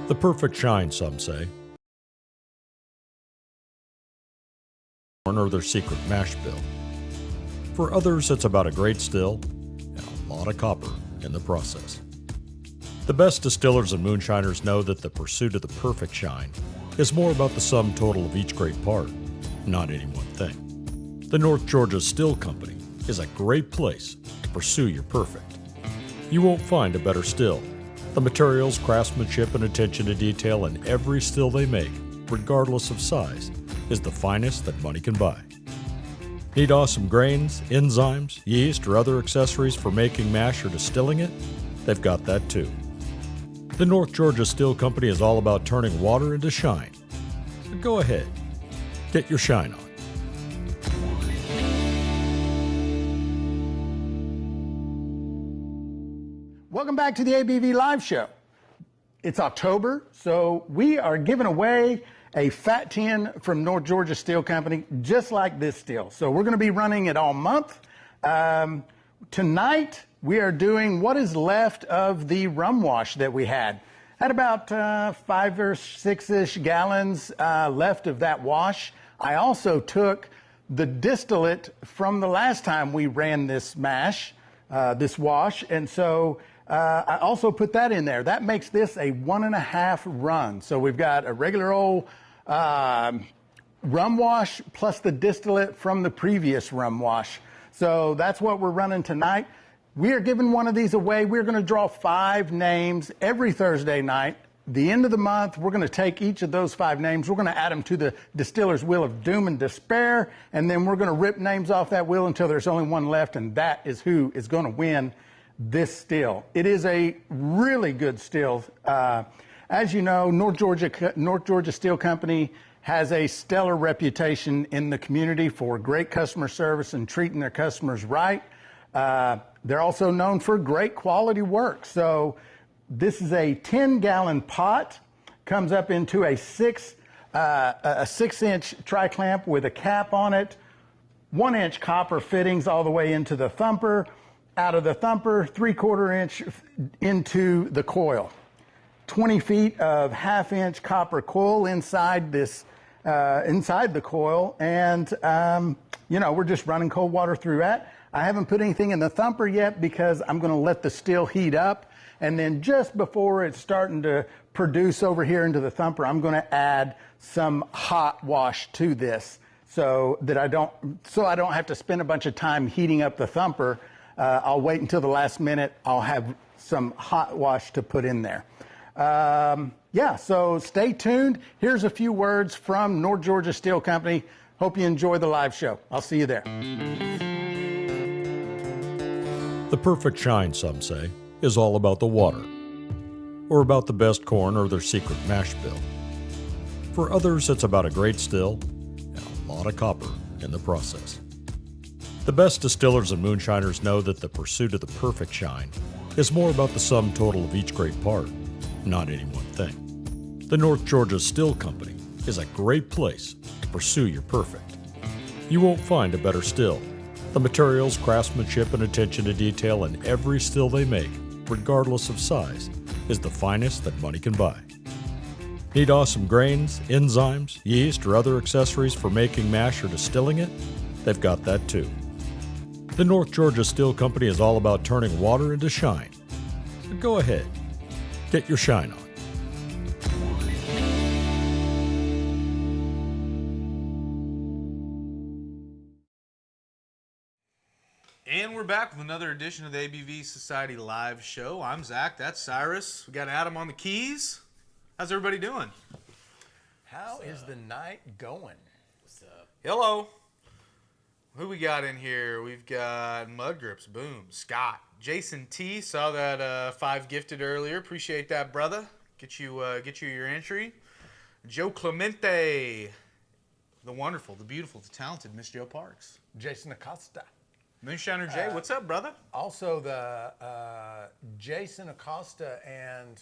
The perfect shine, some say, or their secret mash bill. For others, it's about a great still and a lot of copper in the process. The best distillers and moonshiners know that the pursuit of the perfect shine is more about the sum total of each great part, not any one thing. The North Georgia Still Company is a great place to pursue your perfect. You won't find a better still. The materials, craftsmanship, and attention to detail in every still they make, regardless of size, is the finest that money can buy. Need awesome grains, enzymes, yeast, or other accessories for making mash or distilling it? They've got that too. The North Georgia Still Company is all about turning water into shine. So go ahead, get your shine on. Welcome back to the ABV Live Show. It's October, so we are giving away a fat tin from North Georgia Steel Company, just like this still. So we're going to be running it all month. Tonight, we are doing what is left of the rum wash that we had. Had about 5 or 6-ish gallons left of that wash. I also took the distillate from the last time we ran this mash, this wash, and so I also put that in there. That makes this a 1.5 run. So we've got a regular old rum wash plus the distillate from the previous rum wash. So that's what we're running tonight. We are giving one of these away. We're going to draw 5 names every Thursday night. The end of the month, we're going to take each of those 5 names. We're going to add them to the distiller's wheel of doom and despair, and then we're going to rip names off that wheel until there's only one left, and that is who is going to win this still. It is a really good still. As you know, North Georgia Steel Company has a stellar reputation in the community for great customer service and treating their customers right. They're also known for great quality work. So this is a 10-gallon pot, comes up into a 6-inch tri-clamp with a cap on it, 1-inch copper fittings all the way into the thumper. Out of the thumper, 3/4 inch into the coil. 20 feet of 1/2-inch copper coil inside this, inside the coil, and you know, we're just running cold water through that. I haven't put anything in the thumper yet because I'm going to let the still heat up, and then just before it's starting to produce over here into the thumper, I'm going to add some hot wash to this so that I don't have to spend a bunch of time heating up the thumper. I'll wait until the last minute. I'll have some hot wash to put in there. Yeah, so stay tuned. Here's a few words from North Georgia Steel Company. Hope you enjoy the live show. I'll see you there. The perfect shine, some say, is all about the water, or about the best corn or their secret mash bill. For others, it's about a great still and a lot of copper in the process. The best distillers and moonshiners know that the pursuit of the perfect shine is more about the sum total of each great part, not any one thing. The North Georgia Still Company is a great place to pursue your perfect. You won't find a better still. The materials, craftsmanship, and attention to detail in every still they make, regardless of size, is the finest that money can buy. Need awesome grains, enzymes, yeast, or other accessories for making mash or distilling it? They've got that too. The North Georgia Steel Company is all about turning water into shine. So go ahead, get your shine on. And we're back with another edition of the ABV Society live show. I'm Zach, that's Cyrus. We got Adam on the keys. How's everybody doing? How is the night going? What's up? Hello. Who we got in here? We've got Mud Grips, boom, Scott, Jason T. Saw that 5 gifted earlier. Appreciate that, brother. Get you your entry. Joe Clemente, the wonderful, the beautiful, the talented Miss Joe Parks. Jason Acosta. Moonshiner Jay, what's up, brother? Also the Jason Acosta and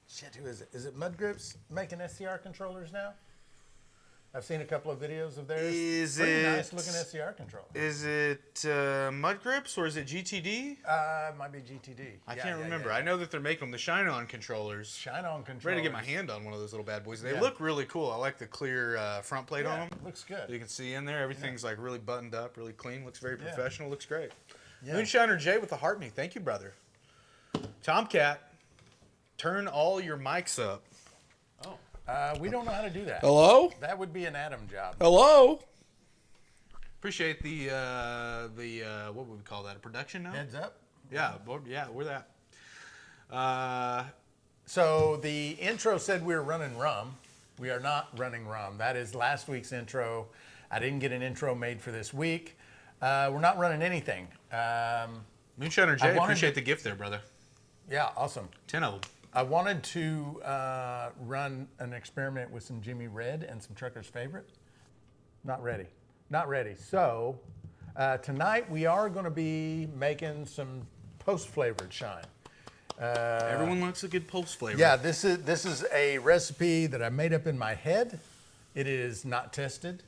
shit, who is it? Is it Mud Grips making SCR controllers now? I've seen a couple of videos of theirs. Is Pretty it nice looking SCR control. Is it Mud Grips or is it GTD? It might be GTD. I can't remember. I know that they're making them the Shine On controllers. Shine On controllers. Ready to get my hand on one of those little bad boys. They look really cool. I like the clear front plate on them. Looks good. You can see in there. Everything's like really buttoned up, really clean. Looks very professional. Looks great. Yeah. Moonshiner Jay with the heart knee. Thank you, brother. Tomcat, turn all your mics up. We don't know how to do that. Hello? That would be an Adam job. Hello? Appreciate the what would we call that? A production note? Heads up. Yeah, we're that. So the intro said we were running rum. We are not running rum. That is last week's intro. I didn't get an intro made for this week. We're not running anything. Moonshiner Jay, appreciate the gift there, brother. Yeah, awesome. 10 of them. I wanted to run an experiment with some Jimmy Red and some Trucker's Favorite. Not ready. Not ready. So tonight we are going to be making some post-flavored shine. Everyone likes a good post flavor. Yeah, this is a recipe that I made up in my head. It is not tested.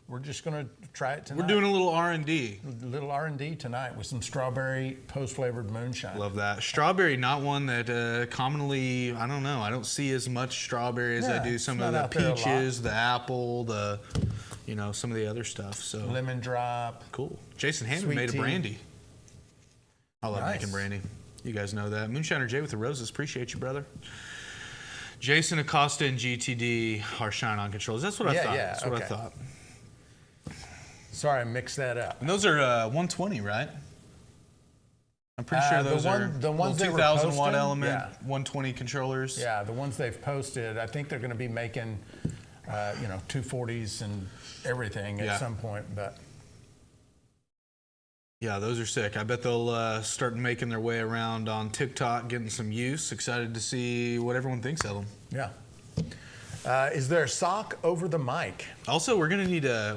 We're just going to try it tonight. We're doing a little R&D. A little R&D tonight with some strawberry post-flavored moonshine. Love that. Strawberry, not one that commonly, I don't know, I don't see as much strawberry as I do some of the peaches, the apple, the, some of the other stuff. So lemon drop. Cool. Jason Hammond made a brandy. I love making brandy. You guys know that. Moonshiner Jay with the roses. Appreciate you, brother. Jason Acosta and GTD are Shine On controllers. That's what I thought. That's what I thought. Sorry, I mixed that up. And those are 120, right? I'm pretty sure those are the ones 2,000 watt element, 120 controllers. Yeah, the ones they've posted. I think they're going to be making, 240s and everything at some point. But yeah, those are sick. I bet they'll start making their way around on TikTok, getting some use. Excited to see what everyone thinks of them. Yeah. Is there a sock over the mic? Also, we're gonna need a.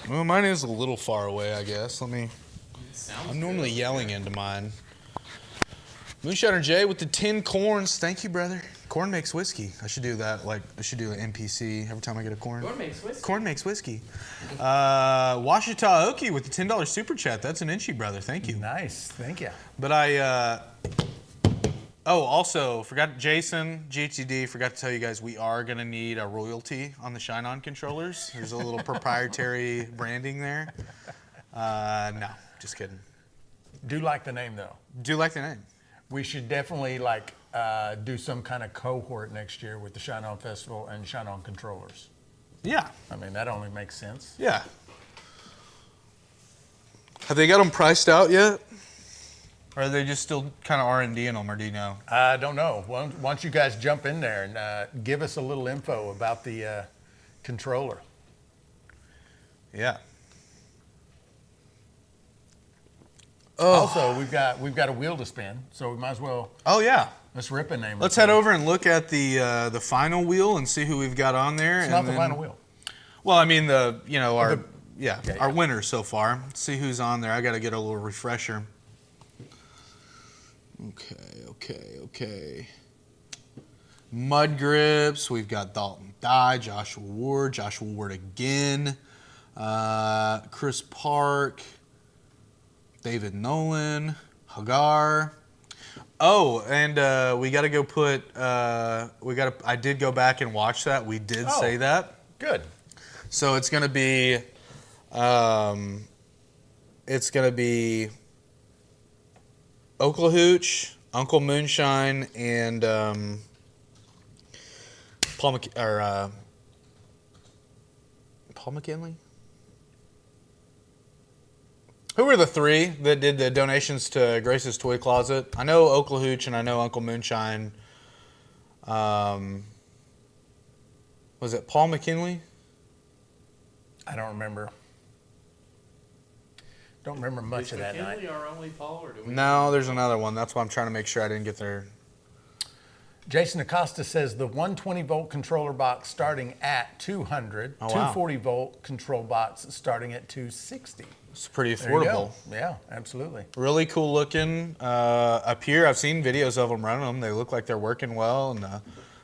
Well, mine is a little far away, I guess. I'm normally yelling into mine. Moonshiner Jay with the 10 corns. Thank you, brother. Corn makes whiskey. I should do that. I should do an NPC every time I get a corn. Corn makes whiskey. Corn makes whiskey. Washita Oki with the $10 super chat. That's an inchy, brother. Thank you. Nice. Thank you. But also, Jason, GTD, forgot to tell you guys, we are going to need a royalty on the Shine On controllers. There's a little proprietary branding there. No, just kidding. Do like the name, though. Do like the name. We should definitely, do some kind of cohort next year with the Shine On Festival and Shine On controllers. Yeah. I mean, that only makes sense. Yeah. Have they got them priced out yet? Or are they just still kind of R&D in them, or do you know? I don't know. Why don't you guys jump in there and give us a little info about the controller? Yeah. Oh. Also, we've got a wheel to spin, so we might as well. Oh yeah. Let's rip a name. Let's head over and look at the final wheel and see who we've got on there. It's not the final wheel. Well, I mean our winners so far. Let's see who's on there. I got to get a little refresher. Okay. Mud Grips. We've got Dalton Dye, Joshua Ward again, Chris Park, David Nolan, Hagar. Oh, and we got to go put. I did go back and watch that. We did say that. Good. So it's gonna be. Oklahooch, Uncle Moonshine, and Paul McKinley. Who were the three that did the donations to Grace's Toy Closet? I know Oklahooch and I know Uncle Moonshine. Was it Paul McKinley? I don't remember. Don't remember much of that night. Is our only Paul, or do we? No, there's another one. That's why I'm trying to make sure I didn't get there. Jason Acosta says the 120 volt controller box starting at 200, Oh, wow. 240 volt control box starting at 260. It's pretty There you affordable. go. Yeah, absolutely. Really cool looking up here. I've seen videos of them running them. They look like they're working well, and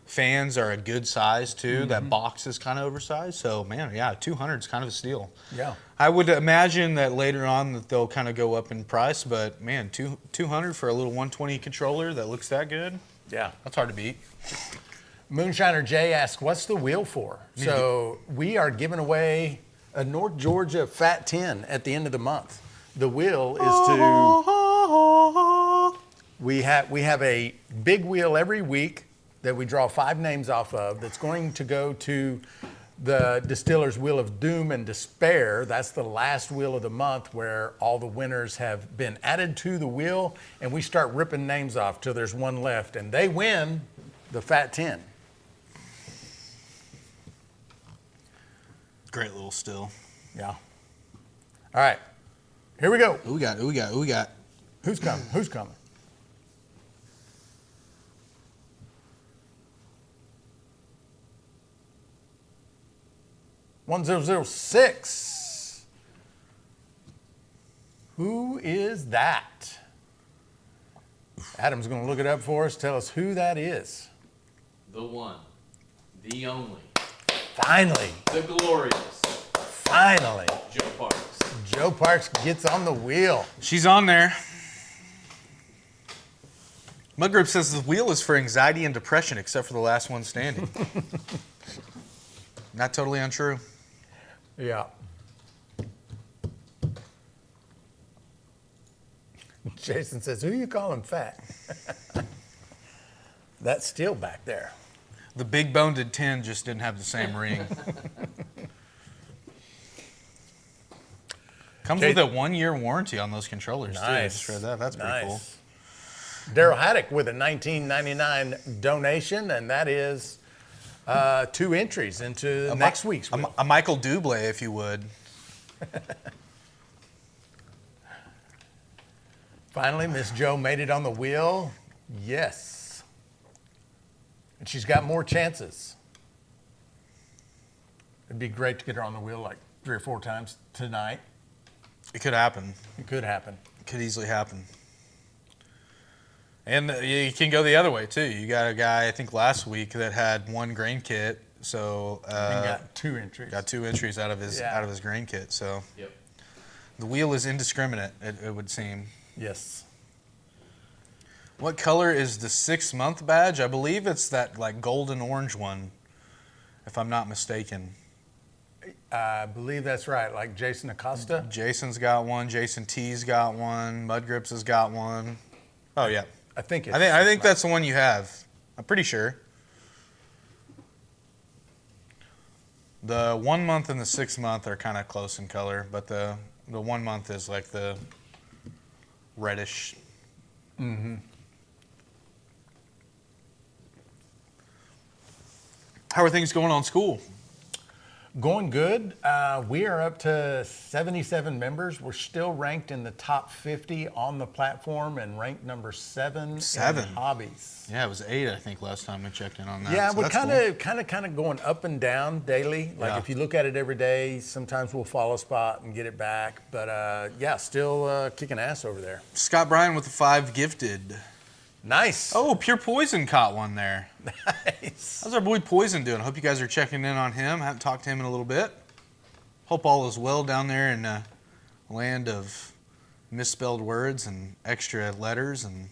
Fans are a good size too. That box is kind of oversized. So man, yeah, 200 is kind of a steal. Yeah. I would imagine that later on that they'll kind of go up in price, but man, 200 for a little 120 controller that looks that good. Yeah. That's hard to beat. Moonshiner Jay asks, what's the wheel for? So we are giving away a North Georgia Fat 10 at the end of the month. The wheel is to, we have a big wheel every week that we draw 5 names off of that's going to go to the Distiller's Wheel of Doom and Despair. That's the last wheel of the month where all the winners have been added to the wheel, and we start ripping names off till there's one left, and they win the Fat 10. Great little still. Yeah. All right. Here we go. Who we got? Who's coming? Who's coming? $1006. Who is that? Adam's going to look it up for us. Tell us who that is. The one, the only, Finally. the glorious Finally. Joe Parks. Joe Parks gets on the wheel. She's on there. Mudgrip says the wheel is for anxiety and depression, except for the last one standing. Not totally untrue. Yeah. Jason says, who you calling fat? That's still back there. The big boned 10 just didn't have the same ring. Comes with a 1-year warranty on those controllers, too. I just read that. That's pretty cool. Daryl Haddock with a $19.99 donation, and that is 2 entries into next week's wheel. A Michael Dublé, if you would. Finally, Miss Joe made it on the wheel. Yes. And she's got more chances. It'd be great to get her on the wheel like 3 or 4 times tonight. It could happen. It could happen. It could easily happen. And you can go the other way, too. You got a guy, I think, last week that had 1 grain kit. So And got 2 entries. got 2 entries out of his grain kit. So Yep. the wheel is indiscriminate, it would seem. Yes. What color is the 6-month badge? I believe it's that like golden orange one, if I'm not mistaken. I believe that's right. Like Jason Acosta. Jason's got one. Jason T's got one. Mudgrips has got one. Oh yeah. I think it's I think that's the one you have. I'm pretty sure. The 1 month and the 6 month are kind of close in color, but the 1 month is like the reddish. Mm-hmm. How are things going on school? Going good. We are up to 77 members. We're still ranked in the top 50 on the platform and ranked number 7 in hobbies. Yeah, it was 8, I think, last time we checked in on that. Yeah, so we're that's kind of going up and down daily. Like Yeah. if you look at it every day, sometimes we'll fall a spot and get it back. But yeah, still kicking ass over there. cool. Scott Bryan with the 5 gifted. Nice. Oh, Pure Poison caught one there. Nice. How's our boy Poison doing? I hope you guys are checking in on him. I haven't talked to him in a little bit. Hope all is well down there in the land of misspelled words and extra letters, and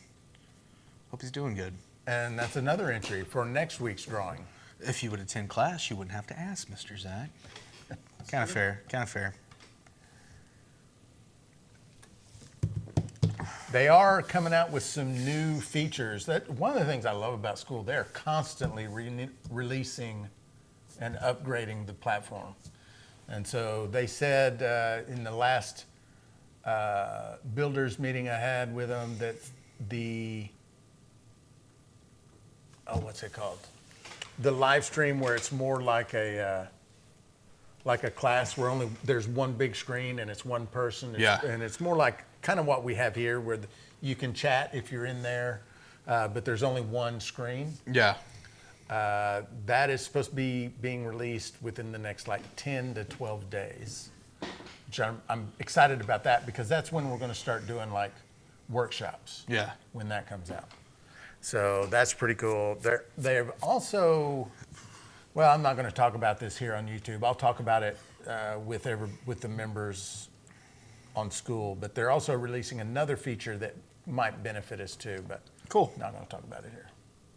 hope he's doing good. And that's another entry for next week's drawing. If you would attend class, you wouldn't have to ask, Mr. Zach. Kind of fair. Kind of fair. They are coming out with some new features. That one of the things I love about school, they're constantly releasing and upgrading the platform. And so they said in the last builders meeting I had with them that what's it called? The live stream where it's more like a class where there's one big screen and it's one person. And it's more like kind of what we have here where you can chat if you're in there, but there's only one screen. Yeah. That is supposed to be being released within the next like 10 to 12 days. Which I'm excited about that because that's when we're going to start doing like workshops. Yeah. When that comes out. So that's pretty cool. They've also, well, I'm not going to talk about this here on YouTube. I'll talk about it with the members on school. But they're also releasing another feature that might benefit us too. But Cool. not going to talk about it here.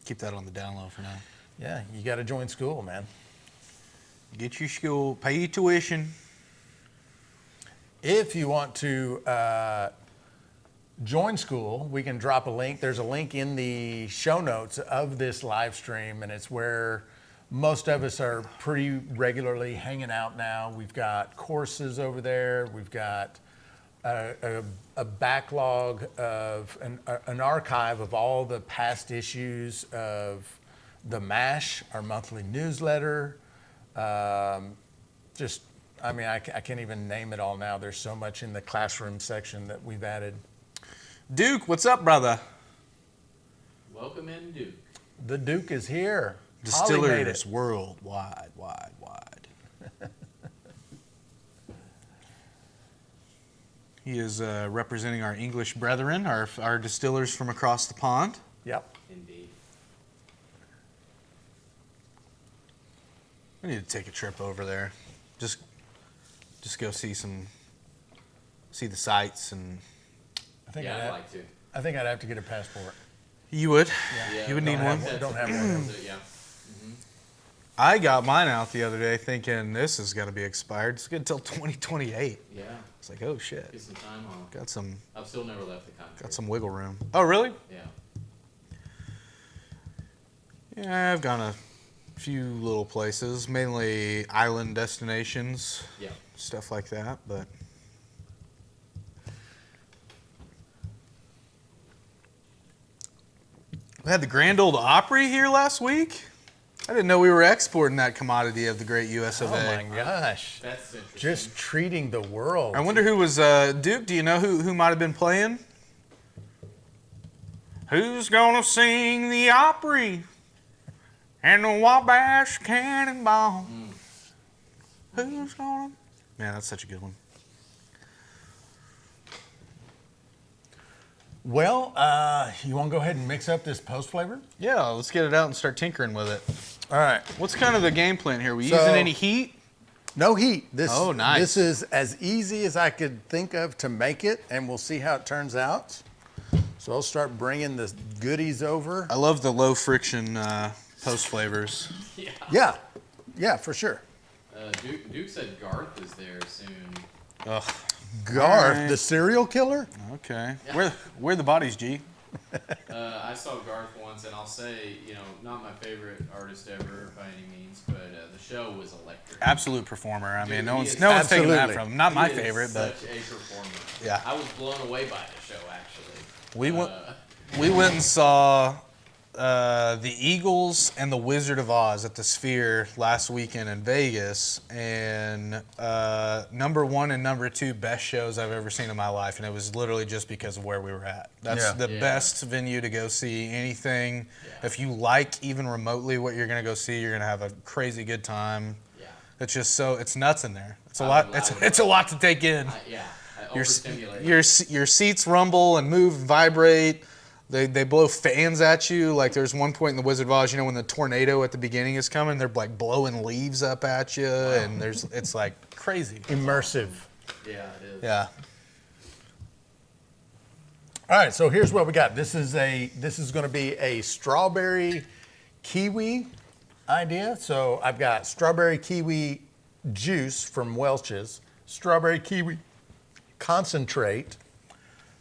Keep that on the down low for now. Yeah, you got to join school, man. Get your school, pay your tuition. If you want to join school, we can drop a link. There's a link in the show notes of this live stream, and it's where most of us are pretty regularly hanging out now. We've got courses over there. We've got a backlog of an archive of all the past issues of the MASH, our monthly newsletter. I can't even name it all now. There's so much in the classroom section that we've added. Duke, what's up, brother? Welcome in, Duke. The Duke is here. Holly made it. Distillers worldwide, wide. He is representing our English brethren, our distillers from across the pond. Yep. Indeed. We need to take a trip over there. Just go see the sights, and Yeah, I'd like to. I think I'd have to get a passport. you would. Yeah, You would need one. Don't have one. Yeah. I got mine out the other day thinking this is going to be expired. It's good until 2028. Yeah. It's like, oh shit. Get some time off. Got I've still never left the country. some wiggle room. Oh really? Yeah. Yeah, I've gone a few little places, mainly island destinations, Yeah. stuff like that, but we had the Grand Ole Opry here last week. I didn't know we were exporting that commodity of the great US of Oh A. my gosh. That's interesting. Just treating the world. I wonder who was Duke. Do you know who might have been playing? Who's gonna sing the Opry and the Wabash Cannonball? Who's gonna? Man, that's such a good one. Well, you want to go ahead and mix up this post flavor? Yeah, let's get it out and start tinkering with it. All right. What's kind of the game plan here? We So- using any heat? No heat. Oh, nice. This is as easy as I could think of to make it, and we'll see how it turns out. So I'll start bringing the goodies over. I love the low friction post flavors. Yeah. Yeah, for sure. Duke said Garth is there soon. Ugh. Garth, Alright. the serial killer? Okay. Where are the bodies, G? I saw Garth once, and I'll say, not my favorite artist ever by any means, but the show was electric. Absolute performer. I mean, Dude, no he one's is- taking that Absolutely. from him. Not my He is favorite, but such a performer. Yeah. I was blown away by the show, actually. we went and saw the Eagles and the Wizard of Oz at the Sphere last weekend in Vegas, and number one and number two best shows I've ever seen in my life, and it was literally just because of where we were at. That's Yeah. the Yeah. best venue to go see anything. Yeah. If you like even remotely what you're gonna go see, you're gonna have a crazy good time. Yeah. It's just it's nuts in there. It's a I lot. would- I would It's a lot to take in. I Your overstimulated. your seats rumble and move, vibrate. They blow fans at you. Like there's one point in the Wizard of Oz, when the tornado at the beginning is coming, they're like blowing leaves up at you, and it's like crazy. Immersive. Yeah, it is. Yeah. All right, so here's what we got. This is going to be a strawberry kiwi idea. So I've got strawberry kiwi juice from Welch's, strawberry kiwi concentrate,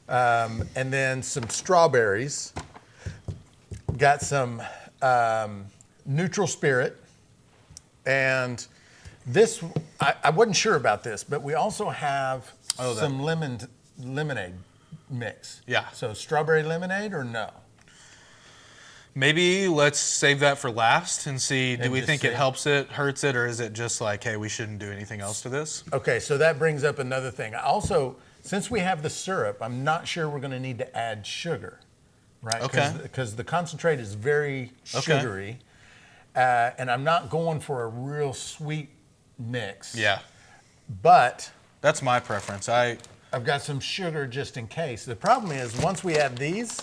and then some strawberries. Got some neutral spirit, and this I wasn't sure about this, but we also have some lemonade mix. Yeah. So strawberry lemonade or no? Maybe let's save that for last and see. Do And we just think see. it helps it, hurts it, or is it just like, hey, we shouldn't do anything else to this? Okay, so that brings up another thing. Also, since we have the syrup, I'm not sure we're going to need to add sugar, right? Okay. Because the concentrate is very Okay. sugary, and I'm not going for a real sweet mix. Yeah. But That's my preference. I've got some sugar just in case. The problem is once we add these,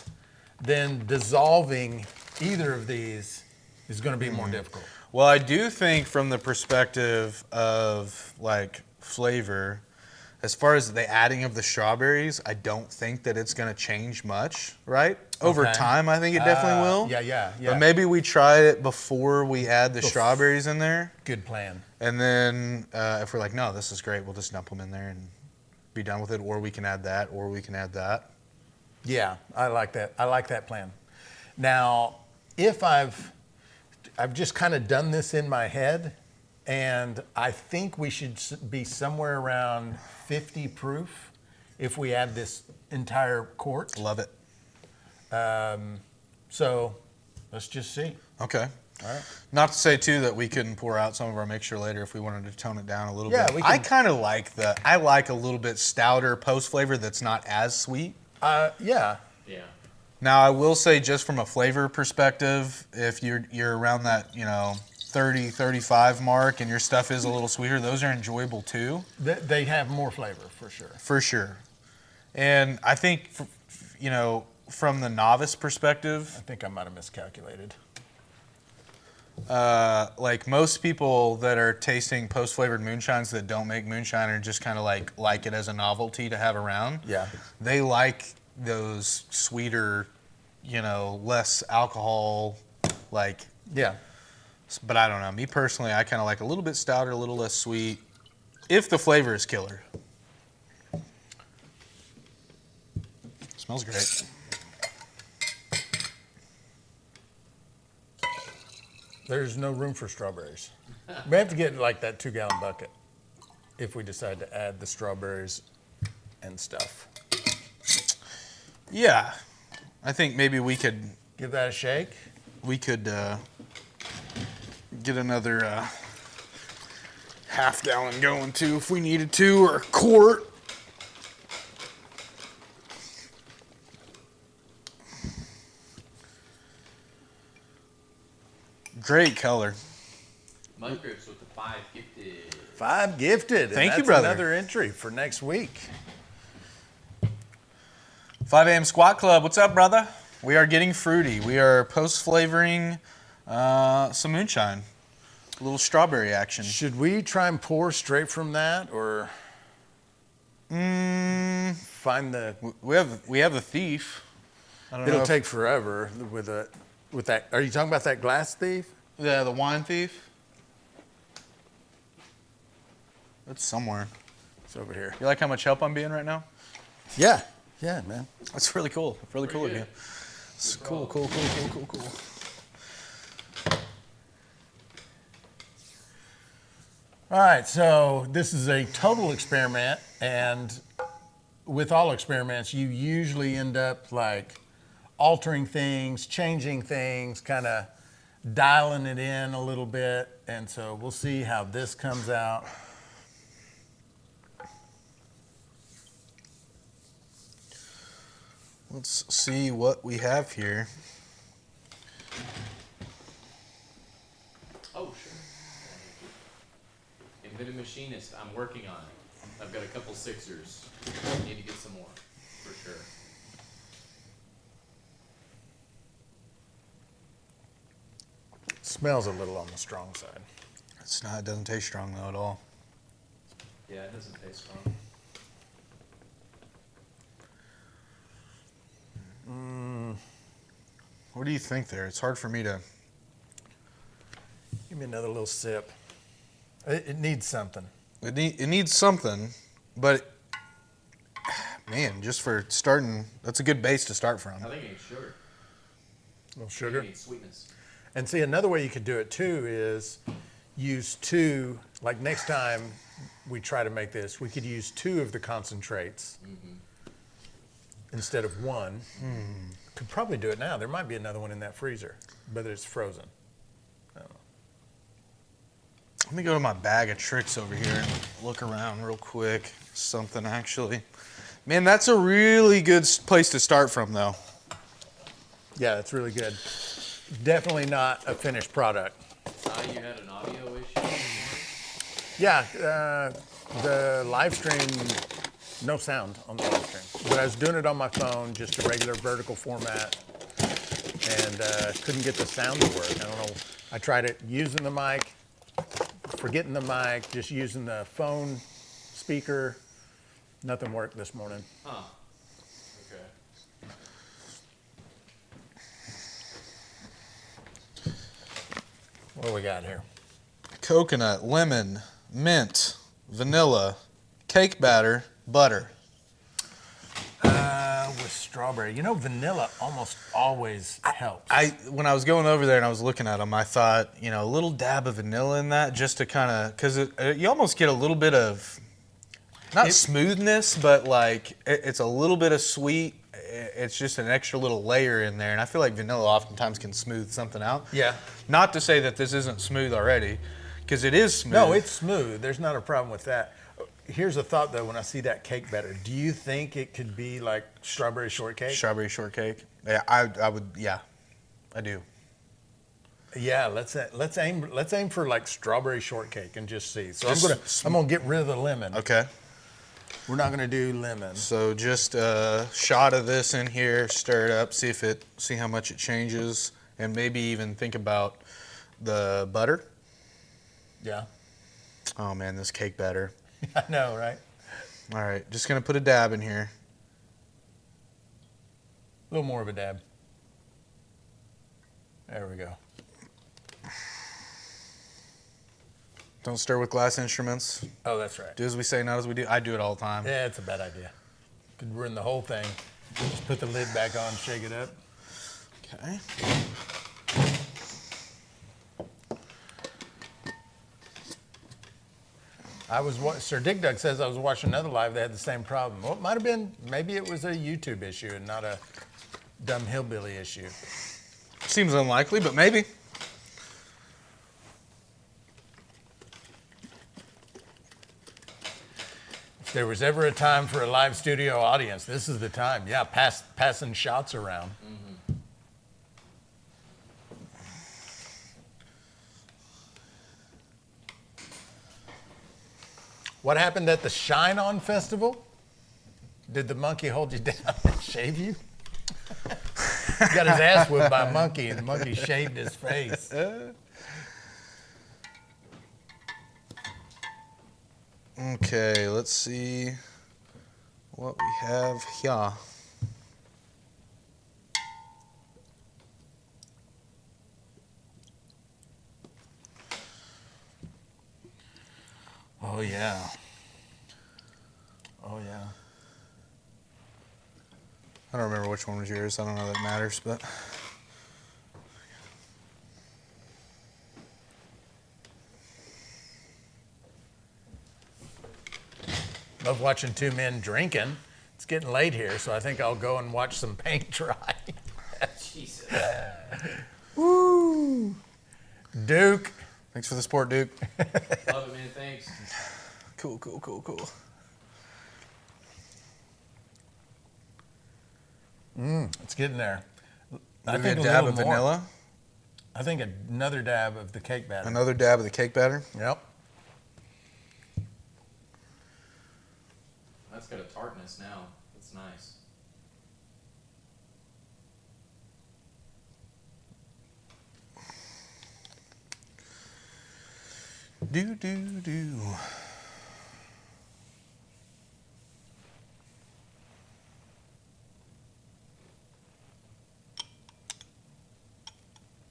then dissolving either of these is going to be more difficult. Well, I do think from the perspective of like flavor, as far as the adding of the strawberries, I don't think that it's going to change much, right? Over Okay. time, I think it definitely will. Yeah. But maybe we try it before we add the strawberries in there. Good plan. And then if we're like, no, this is great, we'll just dump them in there and be done with it. Or we can add that, or we can add that. Yeah, I like that. I like that plan. Now, if I've just kind of done this in my head, and I think we should be somewhere around 50 proof if we add this entire quart. Love it. So let's just see. Okay. All right. Not to say too that we couldn't pour out some of our mixture later if we wanted to tone it down a little Yeah, bit. we I can- kind of like I like a little bit stouter post flavor that's not as sweet. Yeah. Yeah. Now I will say, just from a flavor perspective, if you're around that 30, 35 mark and your stuff is a little sweeter, those are enjoyable too. They have more flavor for sure. For sure. And I think from the novice perspective, I think I might have miscalculated. like most people that are tasting post-flavored moonshines that don't make moonshine are just kind of like it as a novelty to have around. Yeah. They like those sweeter, less alcohol, Yeah. but I don't know. Me personally, I kind of like a little bit stouter, a little less sweet, if the flavor is killer. Smells great. There's no room for strawberries. We have to get like that 2-gallon bucket if we decide to add the strawberries and stuff. Yeah, I think maybe we could Give that a shake. Get another half gallon going too if we needed to, or a quart. Great color. Mud Grips with the 5 gifted. 5 gifted. And Thank you, that's brother. Another entry for next week. 5 a.m. Squat Club. What's up, brother? We are getting fruity. We are post-flavoring some moonshine. A little strawberry action. Should we try and pour straight from that, or find the? We have the thief. I don't know It'll if- take forever with that. Are you talking about that glass thief? Yeah, the wine thief. It's somewhere. It's over here. You like how much help I'm being right now? Yeah, man. That's really cool. Really cool of good. you. It's cool. All right, so this is a total experiment, and with all experiments, you usually end up like altering things, changing things, kind of dialing it in a little bit, and so we'll see how this comes out. Let's see what we have here. Oh, sure. Invented Machinist. I'm working on it. I've got a couple sixers. Need to get some more, for sure. Smells a little on the strong side. It's not. It doesn't taste strong though at all. Yeah, it doesn't taste strong. What do you think there? It's hard for me to. Give me another little sip. It needs something. It needs something, but man, just for starting, that's a good base to start from. I think it needs sugar. A little I think sugar. it needs sweetness. And see, another way you could do it too is use 2, like next time we try to make this, we could use 2 of the concentrates instead of 1. Could probably do it now. There might be another one in that freezer, but it's frozen. I don't know. Let me go to my bag of tricks over here and look around real quick. Something actually. Man, that's a really good place to start from though. Yeah, that's really good. Definitely not a finished product. You had an audio issue? Yeah, the live stream, no sound on the live stream. But I was doing it on my phone, just a regular vertical format. couldn't get the sound to work. I don't know. I tried it using the mic, forgetting the mic, just using the phone speaker. Nothing worked this morning. Huh. Okay. What do we got here? Coconut, lemon, mint, vanilla, cake batter, butter. With strawberry. You know, vanilla almost always helps. When I was going over there and I was looking at them, I thought, a little dab of vanilla in that just to kind of, because you almost get a little bit of, not smoothness, but like it's a little bit of sweet. It's just an extra little layer in there. And I feel like vanilla oftentimes can smooth something out. Yeah. Not to say that this isn't smooth already, because it is smooth. No, it's smooth. There's not a problem with that. Here's a thought, though, when I see that cake batter. Do you think it could be like strawberry shortcake? Strawberry shortcake. Yeah, I would. Yeah, I do. Yeah, let's aim for like strawberry shortcake and just see. So Just I'm gonna get rid of the lemon. Okay. We're not gonna do lemon. So just a shot of this in here, stir it up, see how much it changes, and maybe even think about the butter. Yeah. Oh man, this cake batter. I know, right? All right, just gonna put a dab in here. A little more of a dab. There we go. Don't stir with glass instruments. Oh, that's right. Do as we say, not as we do. I do it all the time. Yeah, it's a bad idea. Could ruin the whole thing. Just put the lid back on, shake it up. Okay. Sir Dig Dug says I was watching another live. They had the same problem. Well, it might have been, maybe it was a YouTube issue and not a dumb hillbilly issue. Seems unlikely, but maybe. If there was ever a time for a live studio audience, this is the time. Yeah, passing shots around. Mm-hmm. What happened at the Shine On Festival? Did the monkey hold you down and shave you? Got his ass whipped by a monkey, and the monkey shaved his face. Okay, let's see what we have here. Oh, yeah. Oh, yeah. I don't remember which one was yours. I don't know that it matters, but. Love watching two men drinking. It's getting late here, so I think I'll go and watch some paint dry. Jesus. Woo! Duke. Thanks for the support, Duke. Love it, man. Thanks. Cool. It's getting there. Maybe a dab of vanilla. I think another dab of the cake batter. Another dab of the cake batter. Yep. That's got a tartness now. That's nice. Do.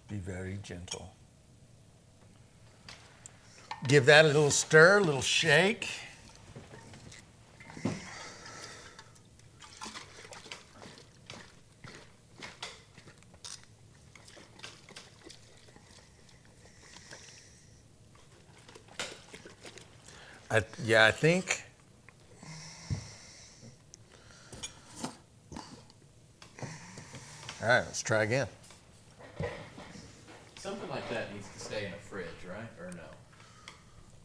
Be very gentle. Give that a little stir, a little shake. I think. All right, let's try again. Something like that needs to stay in a fridge, right? Or no?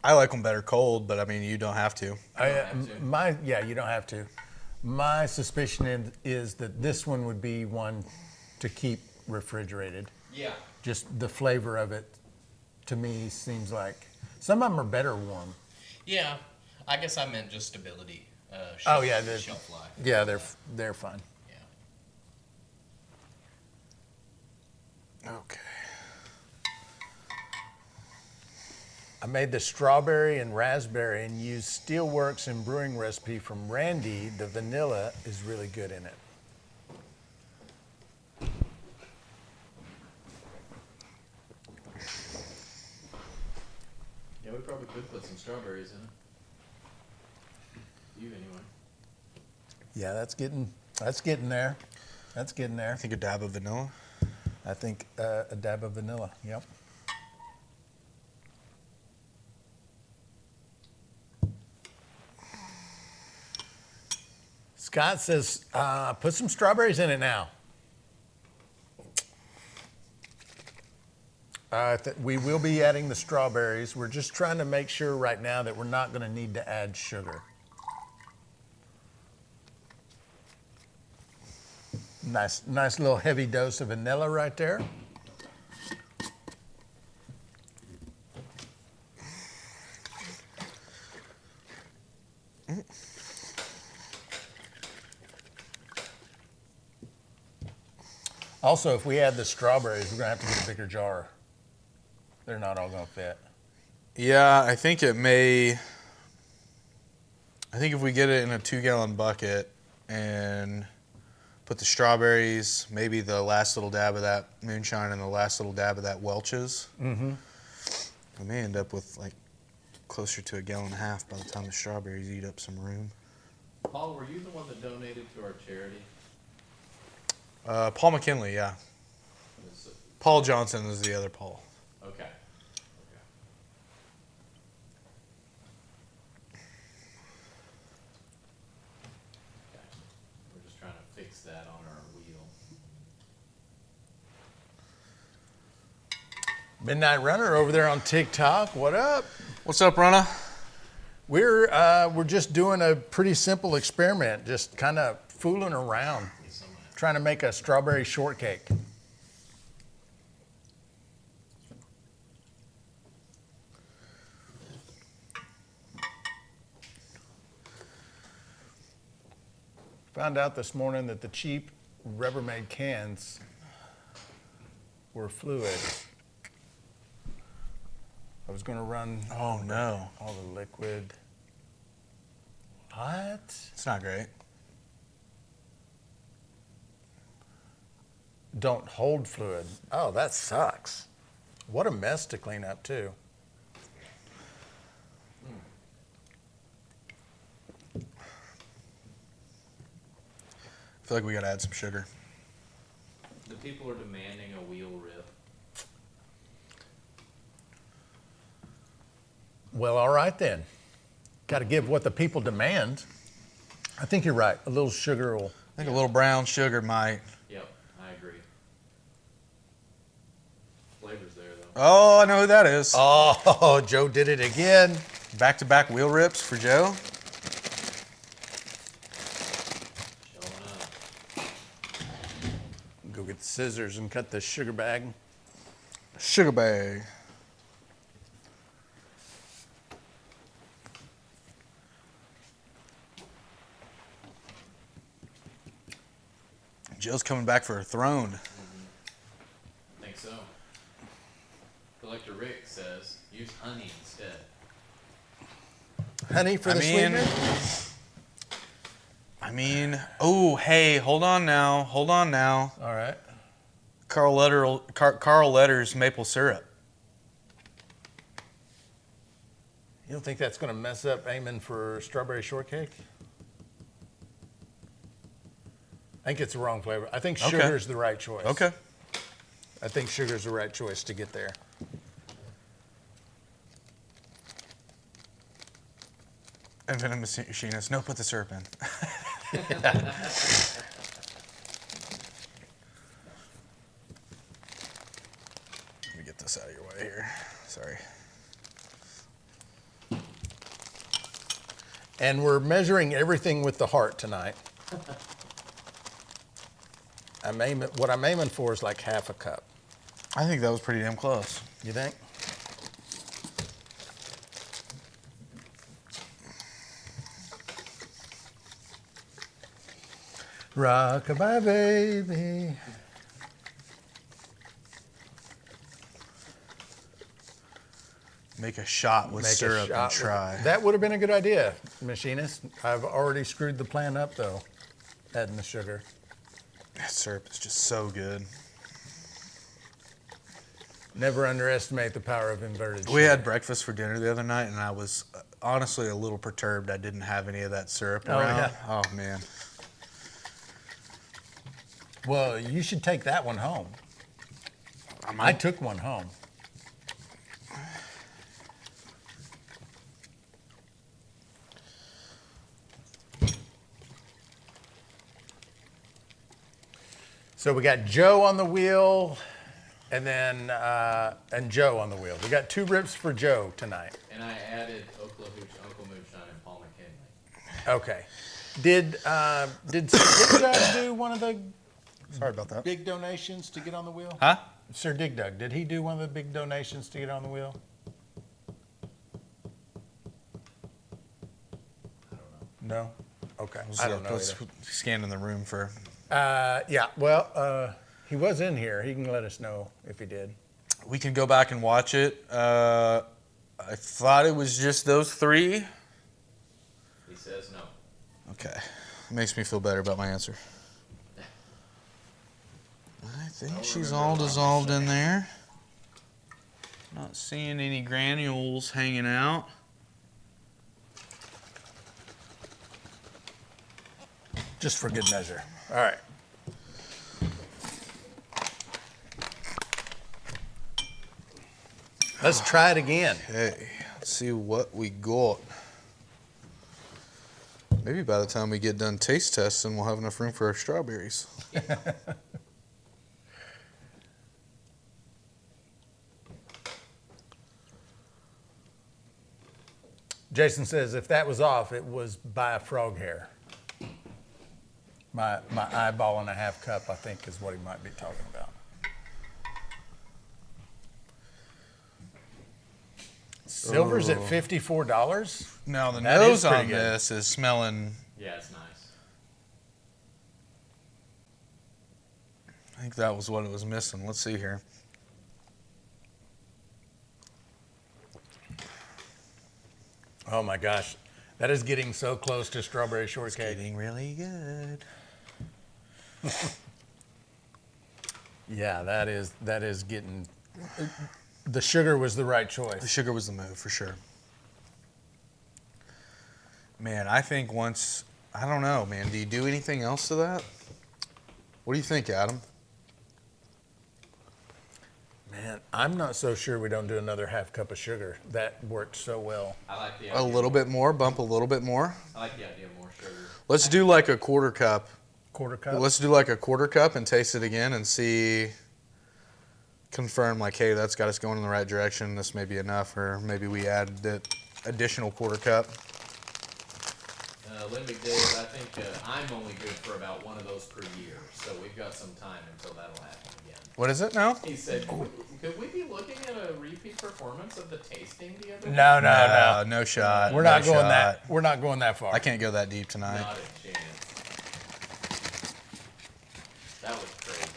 I like them better cold, but I mean, you don't have to. You don't have to. My suspicion is that this one would be one to keep refrigerated. Yeah. Just the flavor of it, to me, seems like some of them are better warm. Yeah, I guess I meant just stability. Shelf life. Yeah, they're fine. Yeah. Okay. I made the strawberry and raspberry and used Steelworks and brewing recipe from Randy. The vanilla is really good in it. Yeah, we probably could put some strawberries in it. You anyway. Yeah, that's getting there. That's getting there. I think a dab of vanilla. I think a dab of vanilla. Yep. Scott says, put some strawberries in it now. We will be adding the strawberries. We're just trying to make sure right now that we're not going to need to add sugar. Nice little heavy dose of vanilla right there. Also, if we add the strawberries, we're going to have to get a bigger jar. They're not all going to fit. Yeah, I think it may. I think if we get it in a 2-gallon bucket and put the strawberries, maybe the last little dab of that moonshine and the last little dab of that Welch's, we may end up with like closer to 1.5 gallons by the time the strawberries eat up some room. Paul, were you the one that donated to our charity? Paul McKinley, yeah. Paul Johnson is the other Paul. Okay. We're just trying to fix that on our wheel. Midnight Runner over there on TikTok. What up? What's up, Ronna? We're just doing a pretty simple experiment, just kind of fooling around, trying to make a strawberry shortcake. Found out this morning that the cheap Rubbermaid cans were fluid. I was going to run Oh, no. all the liquid. What? It's not great. Don't hold fluid. Oh, that sucks. What a mess to clean up, too. I feel like we got to add some sugar. The people are demanding a wheel rip. Well, all right then. Got to give what the people demand. I think you're right. A little sugar will. I think a little brown sugar might. Yep, I agree. Flavor's there though. Oh, I know who that is. Oh, Joe did it again. Back-to-back wheel rips for Joe. Showing up. Go get the scissors and cut the sugar bag. Sugar bag. Joe's coming back for her throne. I think so. Collector Rick says use honey instead. Honey for the sweetener? Oh, hey, hold on now. All right. Carl Letter's maple syrup. You don't think that's going to mess up aiming for strawberry shortcake? I think it's the wrong flavor. I think Okay. sugar's the right choice. Okay. I think sugar's the right choice to get there. And venomous machinist. No, put the syrup in. Let me get this out of your way here. Sorry. And we're measuring everything with the heart tonight. What I'm aiming for is like half a cup. I think that was pretty damn close. You think? Rockabye baby. Make a shot with Make a syrup shot and try. That would have been a good idea, machinist. I've already screwed the plan up though, adding the sugar. That syrup is just so good. Never underestimate the power of inverted We sugar. had breakfast for dinner the other night, and I was honestly a little perturbed I didn't have any of that syrup around. yeah. Oh, man. Well, you should take that one home. I took one home. So we got Joe on the wheel, and then and Joe on the wheel. We got 2 rips for Joe tonight. And I added Uncle Moonshine and Paul McKinley. Okay. Did Sir Dig Dug do one of the Sorry about that. big donations to get on the wheel? Huh? Sir Dig Dug, did he do one of the big donations to get on the wheel? I don't know. No? Okay. I don't know Let's either. scan in the room for... Yeah, well, he was in here. He can let us know if he did. We can go back and watch it. I thought it was just those 3. He says no. Okay. Makes me feel better about my answer. I think she's all dissolved in there. Not seeing any granules hanging out. Just for good measure. All right. Let's try it again. Okay, let's see what we got. Maybe by the time we get done taste testing, we'll have enough room for our strawberries. Jason says if that was off, it was by a frog hair. My eyeball and a half cup, I think, is what he might be talking about. Silver's at $54. Now the That is nose pretty on good. this is smelling, Yeah, it's nice. I think that was what it was missing. Let's see here. Oh my gosh, that is getting so close to strawberry shortcake. Getting really good. Yeah, that is getting. The sugar was the right The choice. sugar was the move for sure. Man, I think once, I don't know, man. Do you do anything else to that? What do you think, Adam? Man, I'm not so sure we don't do another half cup of sugar. That worked so well. I like the A idea. little bit more, bump a little bit more. I like the idea of more sugar. Let's do like a quarter cup. Quarter cup. Let's do like a quarter cup and taste it again and see, confirm like, hey, that's got us going in the right direction. This may be enough, or maybe we add the additional quarter cup. Lynn McDavid, I think I'm only good for about one of those per year, so we've got some time until that'll happen again. What is it now? He said, could we be looking at a repeat performance of the tasting the other No, week? no, no. No shot. We're no not going shot. that. We're not going that far. I can't go that deep tonight. Not a chance. That was crazy.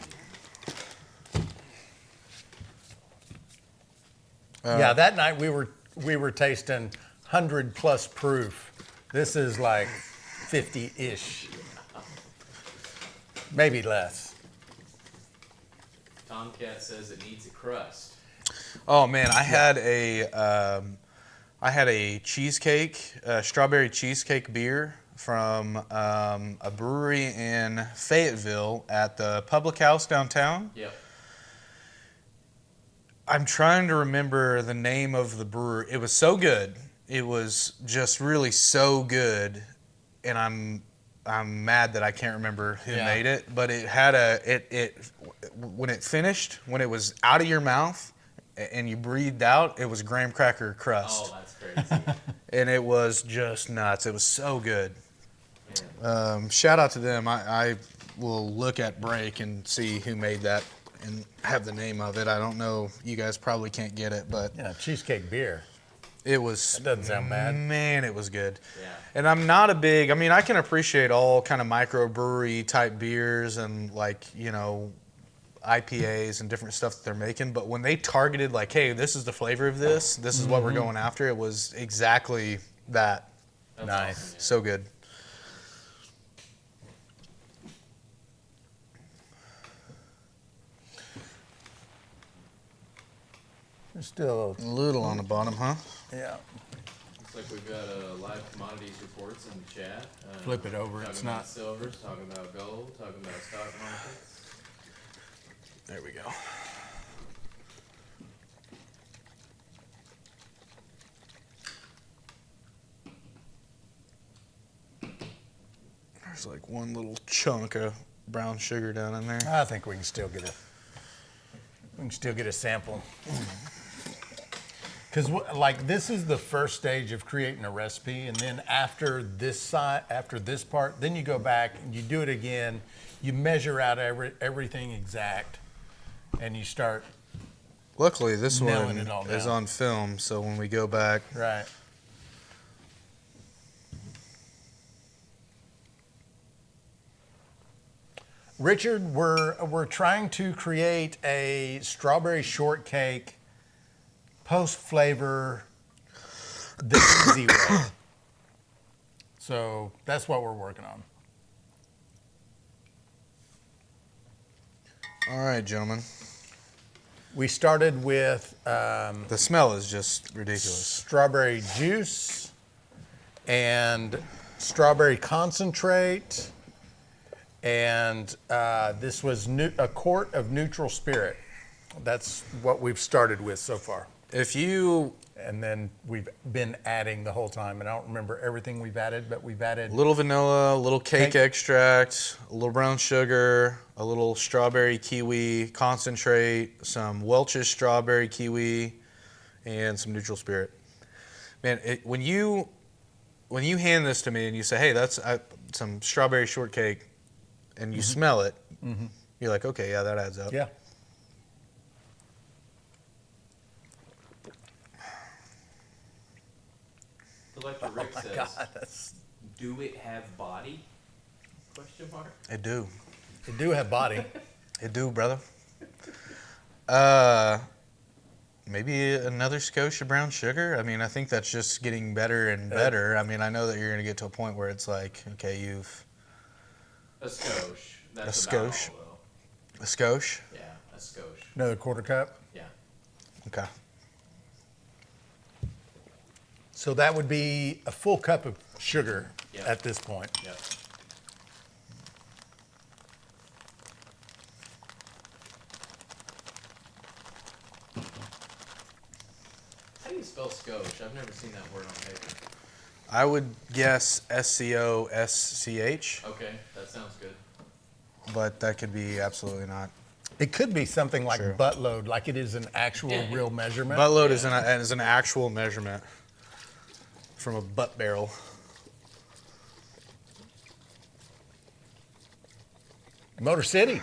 Yeah, that night we were tasting 100+ proof. This is like 50-ish, maybe less. Tomcat says it needs a crust. Oh man, I had a cheesecake, strawberry cheesecake beer from a brewery in Fayetteville at the Public House downtown. Yep. I'm trying to remember the name of the brewer. It was so good. It was just really so good, and I'm mad that I can't remember who made it. But it had when it finished, when it was out of your mouth, and you breathed out, it was graham cracker crust. Oh, that's crazy. And it was just nuts. It was so good. Yeah. Shout out to them. I will look at break and see who made that and have the name of it. I don't know. You guys probably can't get it, but Yeah, cheesecake beer. it was. That doesn't sound bad. Man, it was good. Yeah. And I'm not a big. I mean, I can appreciate all kind of microbrewery type beers and like IPAs and different stuff that they're making, but when they targeted like, hey, this is the flavor of this is what we're going after, it was exactly that. That's Nice. awesome, yeah. So good. There's still, A little on the bottom, huh? yeah. Looks like we've got live commodities reports in the chat. Flip it over, Talking it's about not- silvers, talking about gold, talking about stock markets. There we go. There's like one little chunk of brown sugar down in there. I think we can still get a sample. Because like this is the first stage of creating a recipe, and then after this part, then you go back and you do it again. You measure out everything exact, and you start Luckily, this Nailing one it all is down. on film, so when we go back, right. Richard, we're trying to create a strawberry shortcake post flavor the easy way. So that's what we're working on. all right, gentlemen. We started with The smell is just ridiculous. strawberry juice and strawberry concentrate, and this was a quart of neutral spirit. That's what we've started with so far. If you And then we've been adding the whole time. And I don't remember everything we've added, but we've added a little vanilla, a little cake Cake. extract, a little brown sugar, a little strawberry kiwi concentrate, some Welch's strawberry kiwi, and some neutral spirit. Man, when you hand this to me and you say, "Hey, that's some strawberry shortcake," and you smell it, you're like, "Okay, yeah, that adds up." yeah. Collector Rick says, That's, "Do it have body?" Question mark. It do. they do have body. It do, brother. Maybe another Scotia brown sugar. I mean, I think that's just getting better and better. I mean, I know that you're going to get to a point where it's like, okay, you've A skosh. That's A about skosh. all, though. a Scotia. Yeah, a skosh. Another quarter cup. Yeah. Okay. So that would be a full cup of sugar Yeah. at this point. Yep. How do you spell skosh? I've never seen that word on paper. I would guess SCOSCH, Okay, that sounds good. but that could be absolutely not. It could be something like True. buttload, like it is an actual real measurement. Buttload is an actual measurement from a butt barrel. Motor City,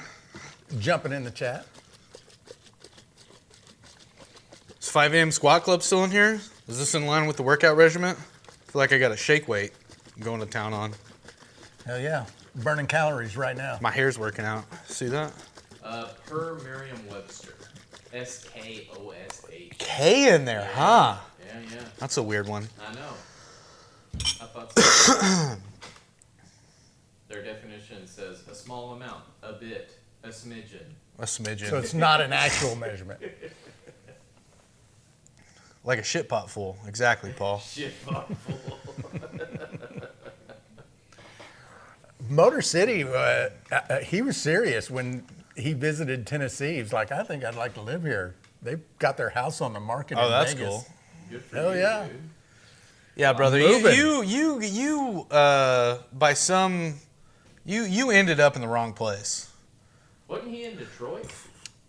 jumping in the chat. Is 5 a.m. squat club still in here? Is this in line with the workout regimen? I feel like I got a shake weight I'm going to town on. Hell yeah, burning calories right now. My hair's working out. See that? Per Merriam-Webster, SKOSH. K in there, huh? Yeah, yeah. That's a weird one. I know. I thought so. Their definition says a small amount, a bit, a smidgen. A smidgen. So it's not an actual measurement. Like a shit pot full. Exactly, Paul. Shit, full. Motor City, he was serious when he visited Tennessee. He was like, I think I'd like to live here. They've got their house on the market Oh, in that's Vegas. cool. Good for Hell you, yeah. dude. Yeah, brother. moving. You by some, you ended up in the wrong place. Wasn't he in Detroit?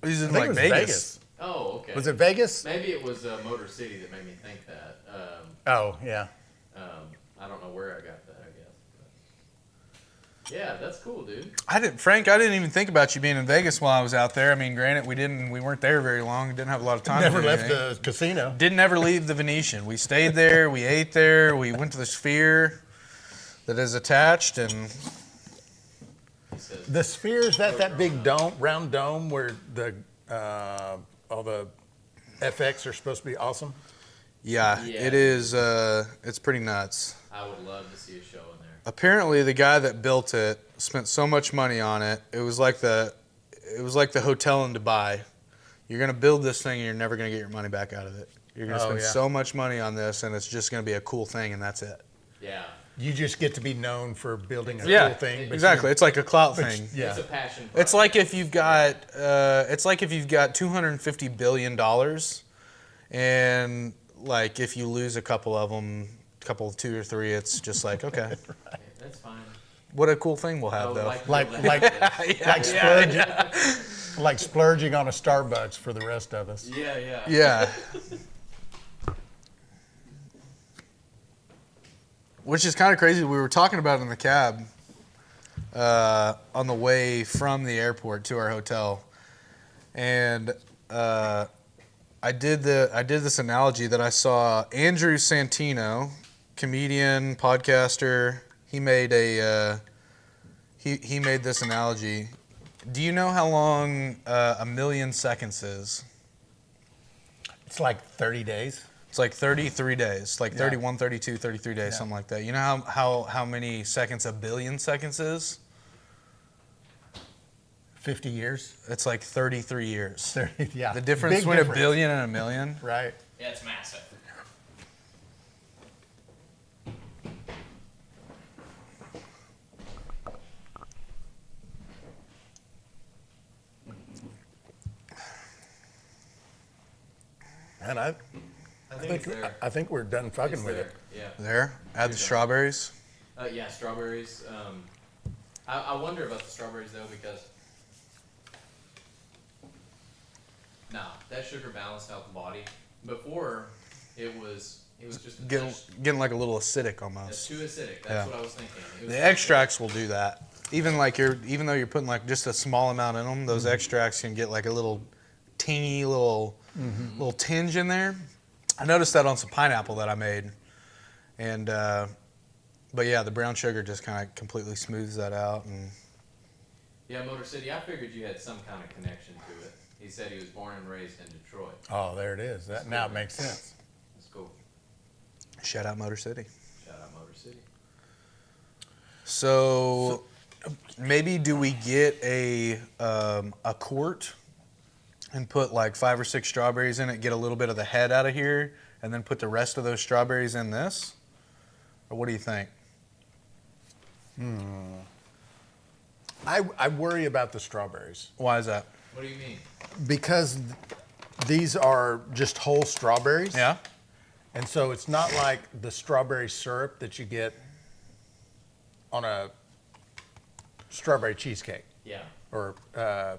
He's in I think like it was Vegas. Vegas. Oh, okay. Was it Vegas? Maybe it was Motor City that made me think that. Oh, yeah. I don't know where I got that, I guess. But yeah, that's cool, dude. Frank, I didn't even think about you being in Vegas while I was out there. I mean, granted, we weren't there very long. Didn't have a lot of time. Never to do left anything. the casino. Didn't ever leave the Venetian. We stayed there. We ate there. We went to the Sphere that is attached, and He says The sphere, is that big dome, round dome where the all the FX are supposed to be awesome? Yeah, Yeah. it is. It's pretty nuts. I would love to see a show in there. Apparently, the guy that built it spent so much money on it. It was like the hotel in Dubai. You're gonna build this thing, and you're never gonna get your money back out of it. You're gonna spend so much money on this, and it's just gonna be a cool thing, and that's it. Yeah. You just get to be known for building a cool thing. But exactly. It's like a clout thing. Yeah. It's a passion project. It's like if you've got $250 billion, and like if you lose a couple of them, two or three, it's just like okay, That's fine. what a cool thing we'll have I would though. like to build that. like splurging on a Starbucks for the rest of us. Yeah. Yeah. Which is kind of crazy. We were talking about it in the cab on the way from the airport to our hotel, and I did this analogy that I saw Andrew Santino, comedian, podcaster. He made he made this analogy. Do you know how long a million seconds is? It's like 30 days. It's like 33 days, like 31, 32, 33 days, something like that. You know how many seconds a billion seconds is? 50 years. It's like 33 years. 30, yeah. The difference Big between difference. a billion and a million. Right. Yeah, it's massive. And I think it's there. I think we're done fucking It's with there. it. Yeah. There, add the strawberries. Yeah, strawberries. I wonder about the strawberries though because that sugar balanced out the body. Before it was just a touch, Getting like a little acidic it's almost. too acidic. That's Yeah. what I was thinking. It was The extracts will do that. Even though you're putting like just a small amount in them, those extracts can get like a little teeny little tinge in there. I noticed that on some pineapple that I made, and but yeah, the brown sugar just kind of completely smooths that out. And Yeah, Motor City. I figured you had some kind of connection to it. He said he was born and raised in Detroit. Oh, there it is. That now it makes sense. That's cool. shout out Motor City. Shout out Motor City. So maybe do we get a quart and put like 5 or 6 strawberries in it, get a little bit of the head out of here, and then put the rest of those strawberries in this? Or what do you think? I worry about the strawberries Why is that? What do you mean? because these are just whole strawberries. Yeah? And so it's not like the strawberry syrup that you get on a strawberry cheesecake Yeah. or I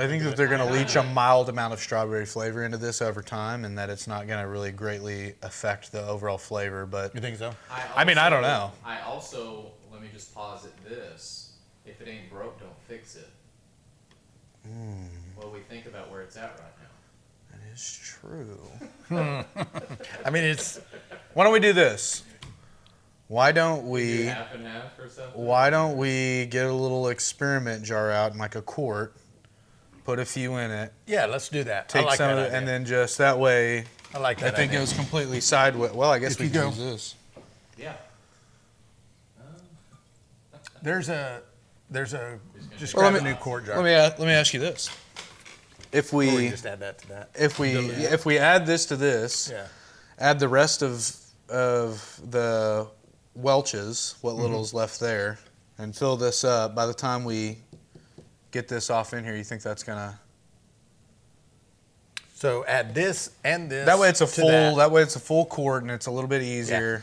think that they're going to leach a mild amount of strawberry flavor into this over time, and that it's not going to really greatly affect the overall flavor. But You think so? I mean, I don't know. I also, let me just posit this. If it ain't broke, don't fix it. What do we think about where it's at right now? that is true. I mean, it's Why don't we do this? Why don't Do we? half and half or something? Why don't we get a little experiment jar out in like a quart, put a few in it, yeah. Let's do that. take I like some that of it, idea. and then just that way, I like I that. think it idea. was completely sideways. Well, I guess If we you can go- use this. Yeah. There's a just Well, grab let a me- new quart jar. Let me ask you this: If Or we we just add that to that. if we add this to this, Yeah. add the rest of the Welch's, what little's left there, and fill this up. By the time we get this off in here, you think that's gonna? So add this and this. That way it's a to full. That. That way it's a full quart, and it's a little bit easier.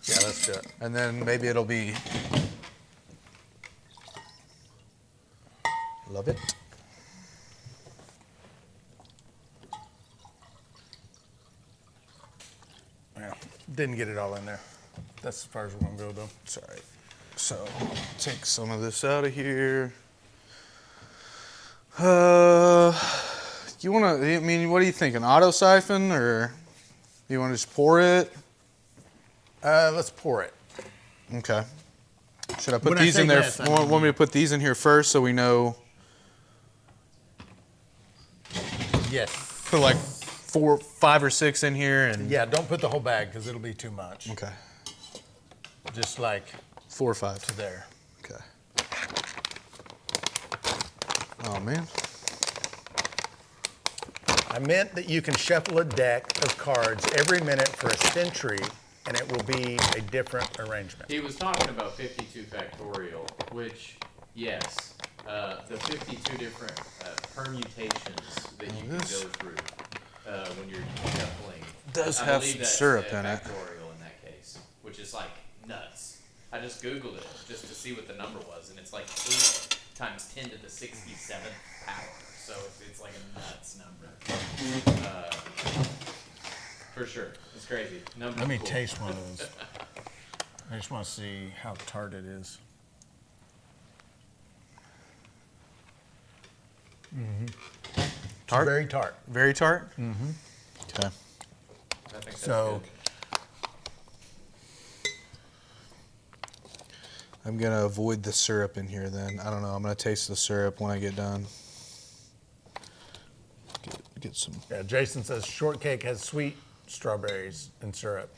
Yeah, let's do it. And then maybe it'll be. Love it. Yeah. Didn't get it all in there. That's as far as we're gonna go though. It's all right. So take some of this out of here. You want to? I mean, what do you think? An auto siphon, or you want to just pour it? Let's pour it. Okay. Should I put When I these say in there? yes, I Want me to put these in here first so we know? Yes. Put like 4, 5, or 6 in here, and Yeah, don't put the whole bag because it'll be too much. okay, Just like 4 or 5. to there. Okay. Oh man. I meant that you can shuffle a deck of cards every minute for a century, and it will be a different arrangement. He was talking about 52 factorial, which, yes, the 52 different permutations that you can go through when you're shuffling. Does I have believe some that's, syrup in it. Factorial in that case, which is like nuts. I just Googled it just to see what the number was, and it's like 8 times 10 to the 67th power. So it's like a nuts number. For sure. It's crazy. Number Let me cool. taste one of those. I just want to see how tart it is. Tart? Very tart. Very tart? Mm-hmm. Okay. I think that's So, good. I'm gonna avoid the syrup in here then. I don't know, I'm gonna taste the syrup when I get done. Get some. yeah, Jason says shortcake has sweet strawberries and syrup.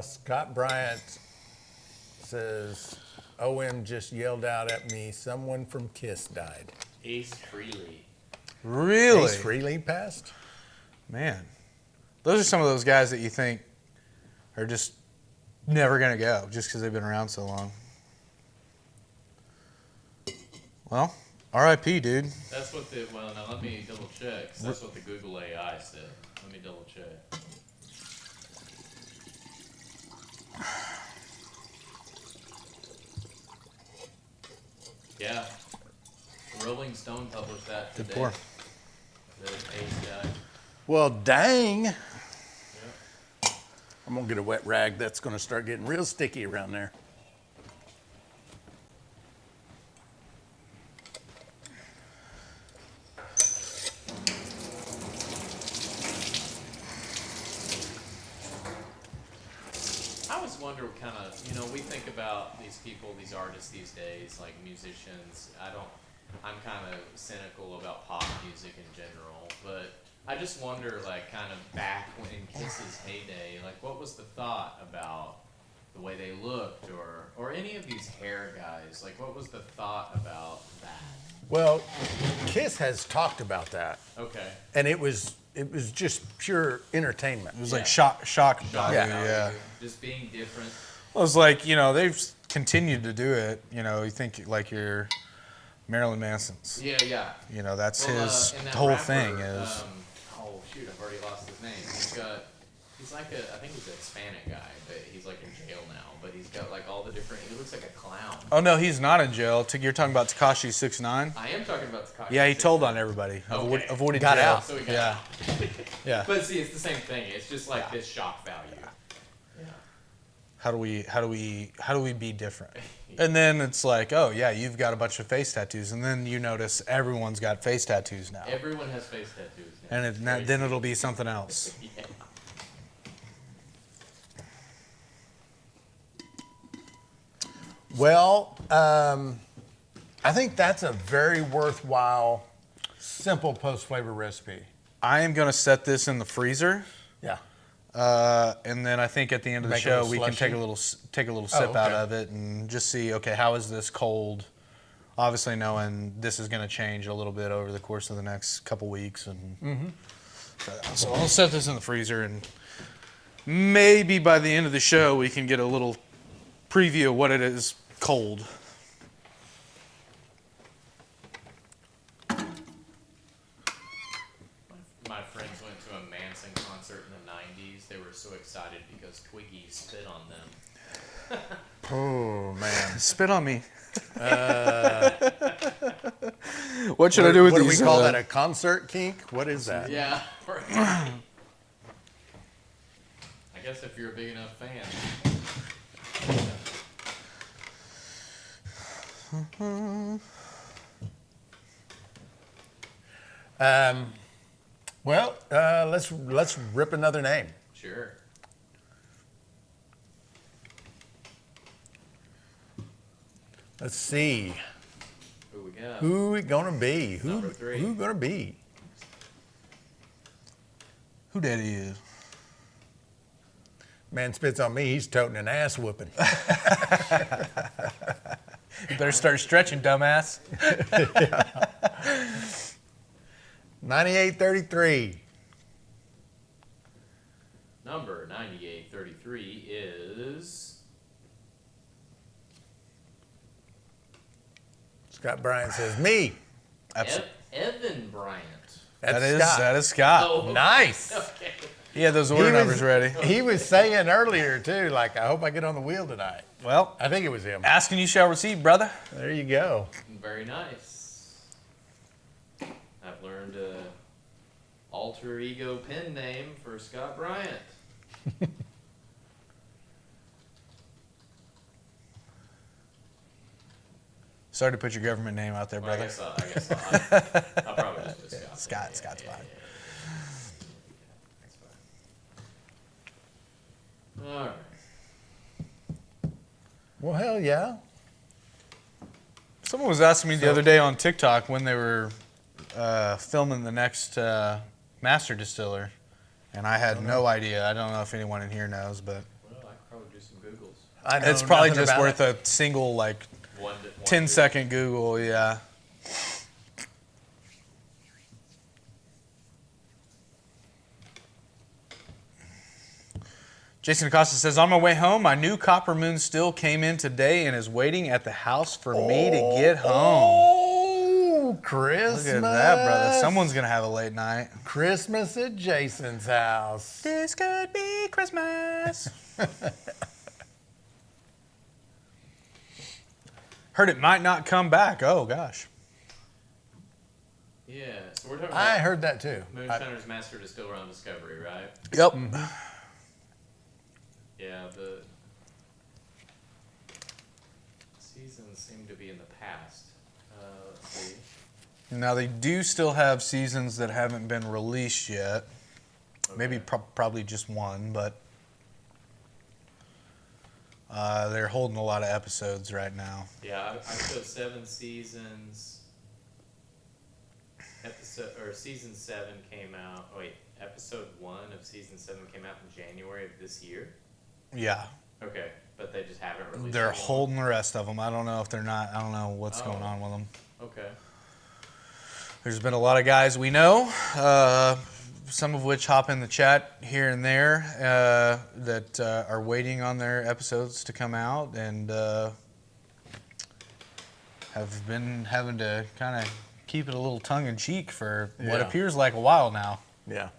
Scott Bryant says, OM just yelled out at me, someone from KISS died. Ace Frehley. Really? Ace Frehley passed? Man. Those are some of those guys that you think are just never gonna go just because they've been around so long. Well, R.I.P., dude. That's what the, well, now let me double check. 'Cause that's what the Google AI said. Let me double check. Yeah. Rolling Stone published that Good today. pour. The Ace guy. Well, dang. Yep. I'm going to get a wet rag. That's going to start getting real sticky around there. I always wonder what kind of, we think about these people, these artists these days, like musicians. I'm kind of cynical about pop music in general, but I just wonder, like, kind of back when in Kiss's heyday, like, what was the thought about the way they looked, or any of these hair guys? Like, what was the thought about that? Well, KISS has talked about that, Okay. and it was just pure entertainment. It was Yeah. like shock value, Yeah. yeah. Just being different. Well, it was like, they've continued to do it. You think like your Marilyn Manson's. Yeah, yeah. That's Well, his and that whole rapper, thing is. oh shoot, I've already lost his name. He's like I think he's a Hispanic guy, but he's like in jail now. But he's got like all the different. He looks like a clown. Oh no, he's not in jail. You're talking about Tekashi 6ix9ine? I am talking about Tekashi. Yeah, he 6ix9ine. told on everybody. Okay. Avoided Got jail. out. So he got Yeah. out. Yeah. But see, it's the same thing. It's just like this shock value. Yeah. How do we be different? And then it's like, oh yeah, you've got a bunch of face tattoos, and then you notice everyone's got face tattoos now, Everyone has face tattoos now. and It's crazy. then it'll be something else. Yeah. Well, I think that's a very worthwhile, simple post-flavor recipe. I am gonna set this in the freezer, Yeah. and then I think at the end of the Make a show little we can slushy? take a little sip out okay. of it and just see, okay, how is this cold? Obviously, knowing this is gonna change a little bit over the course of the next couple weeks, and so I'll set this in the freezer, and maybe by the end of the show we can get a little preview of what it is cold. My friends went to a Manson concert in the 90s. They were so excited because Twiggy spit on them. Oh, man. Spit on me. What should I do with what these? do we call that, a concert kink? What is that? Yeah. Right. I guess if you're a big enough fan. Well, let's rip another name. Sure. Let's see. Who we got? Who it gonna be? Number 3. Who gonna be? Who that is? Man spits on me. He's toting an ass whooping. You better start stretching, dumbass. 9833. Number 9833 is Scott Bryant says me. Evan Bryant. That's Scott. That is Scott. Oh, Nice. Okay. He had those order numbers ready. He was saying earlier too, like, I hope I get on the wheel tonight. Well, I think it was him. asking you shall receive, brother. There you go. Very nice. I've learned a alter ego pen name for Scott Bryant. Sorry to put your government name out there, Well, brother. I guess I'll probably just put Scott. Scott, Scott's fine. That's fine. All right. Well, hell yeah. Someone was asking me the other day on TikTok when they were filming the next master distiller, and I had no idea. I don't know if anyone in here knows, but Well, I could probably do some Googles. I know it's probably nothing just about worth it. a single, like, One 10-second Google, yeah. Jason Acosta says, on my way home, my new Copper Moon still came in today and is waiting at the house for me to get home. Oh, Christmas. Look at that, brother. Someone's going to have a late night. Christmas at Jason's house. This could be Christmas. Heard it might not come back. Oh, gosh. Yeah, so we're talking I about heard that too. Moonshiner's Master Distiller on Discovery, right? Yep. Yeah, the seasons seem to be in the past. Let's see. Now, they do still have seasons that haven't been released yet. Maybe Okay. probably just one, but they're holding a lot of episodes right now. Yeah, I showed 7 seasons. Season 7 came out. Oh, wait, episode 1 of season 7 came out in January of this year. Yeah. Okay, but they just haven't released. They're any more? holding the rest of them. I don't know if they're not. I don't know what's going on with them. Okay. There's been a lot of guys we know, some of which hop in the chat here and there, that are waiting on their episodes to come out and have been having to kind of keep it a little tongue-in-cheek for what Yeah. appears like a while now. Yeah.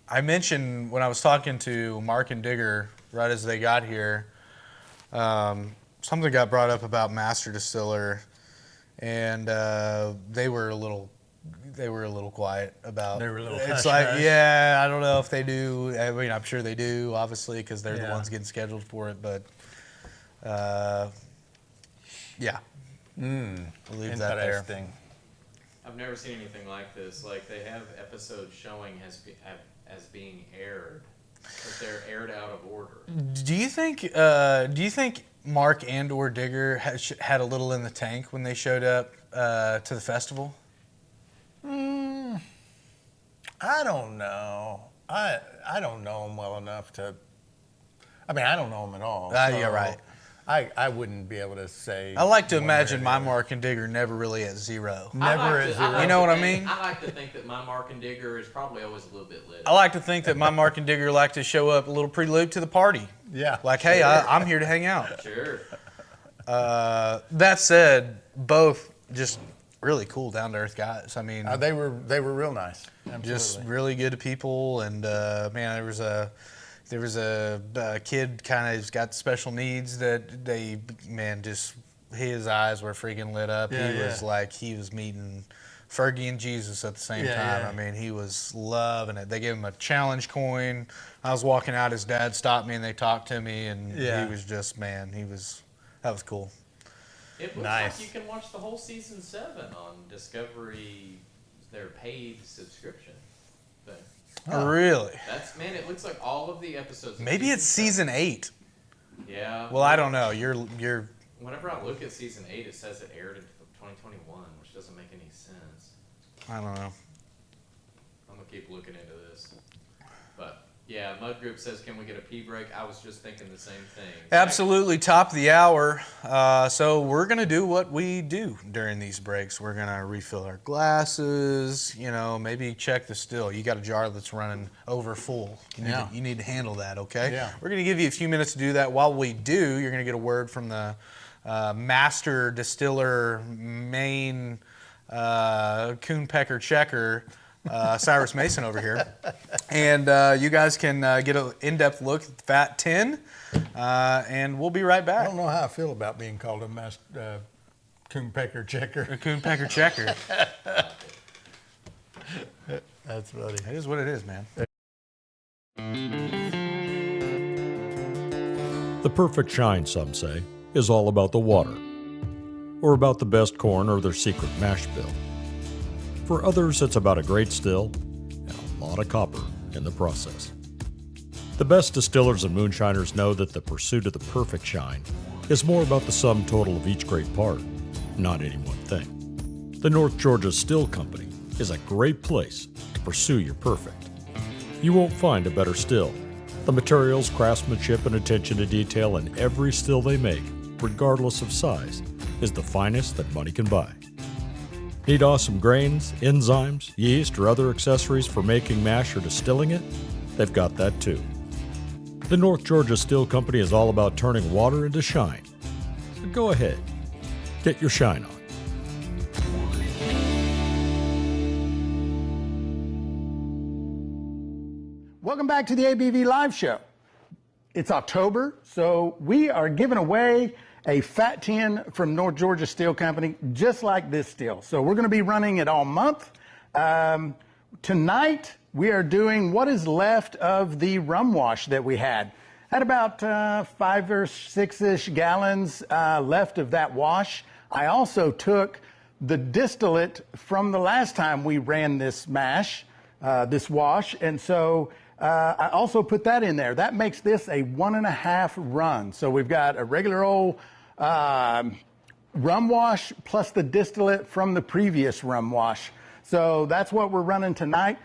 I mentioned when I was talking to Mark and Digger right as they got here, something got brought up about Master Distiller, and they were a little quiet about. They were a little It's hush like, hush. yeah, I don't know if they do. I mean, I'm sure they do, obviously, because they're the Yeah. ones getting scheduled for it. But yeah, I'll leave that there. Interesting. I've never seen anything like this. Like they have episodes showing as being aired, but they're aired out of order. Do you think Mark and/or Digger had a little in the tank when they showed up to the festival? I don't know. I don't know him well enough to. I mean, I don't know him at all. Yeah, right. I wouldn't be able to say. I like to one way or imagine the my other. Mark and Digger never really at zero. Never at zero. You know what I mean? I like to think that my Mark and Digger is probably always a little bit lit. I like to think that my Mark and Digger like to show up a little pre-lubed to the party. Yeah. Like, hey, I'm here to hang out. Sure. That said, both just really cool, down-to-earth guys. I mean, They were real nice. Absolutely. just really good to people. And man, there was a kid kind of got special needs that just his eyes were freaking lit up. Yeah, He yeah. was like he was meeting Fergie and Jesus at the same Yeah, time. yeah. I mean, he was loving it. They gave him a challenge coin. I was walking out, his dad stopped me and they talked to me, and Yeah. he was just, man, that was cool. It looks Nice. like you can watch the whole season 7 on Discovery their paid subscription thing. Oh, really? That's man. It looks like all of the episodes. Of Maybe it's season 8. Yeah. Well, I don't know. You're. Whenever I look at season 8, it says it aired in 2021, which doesn't make any sense. I don't know. I'm gonna keep looking into this. But yeah, Mud Group says, "Can we get a pee break?" I was just thinking the same thing. Absolutely, top of the hour. So we're gonna do what we do during these breaks. We're gonna refill our glasses. You know, maybe check the still. You got a jar that's running over full. You need to handle that. Okay. Yeah. We're gonna give you a few minutes to do that. While we do, you're gonna get a word from the master distiller, main coon pecker checker. Cyrus Mason over here, and you guys can get an in-depth look at Fat 10, and we'll be right I back. don't know how I feel about being called a coon pecker checker. A coon pecker checker. That's funny. It is what it is, man. The perfect shine, some say, is all about the water, or about the best corn or their secret mash bill. For others, it's about a great still and a lot of copper in the process. The best distillers and moonshiners know that the pursuit of the perfect shine is more about the sum total of each great part, not any one thing. The North Georgia Still Company is a great place to pursue your perfect. You won't find a better still. The materials, craftsmanship, and attention to detail in every still they make, regardless of size, is the finest that money can buy. Need awesome grains, enzymes, yeast, or other accessories for making mash or distilling it? They've got that too. The North Georgia Still Company is all about turning water into shine. So go ahead, get your shine on. Welcome back to the ABV Live Show. It's October, so we are giving away a Fat 10 from North Georgia Steel Company, just like this still. So we're going to be running it all month. Tonight, we are doing what is left of the rum wash that we had. Had about 5 or 6-ish gallons left of that wash. I also took the distillate from the last time we ran this mash, this wash, and so I also put that in there. That makes this a 1.5 run. So we've got a regular old rum wash plus the distillate from the previous rum wash. So that's what we're running tonight.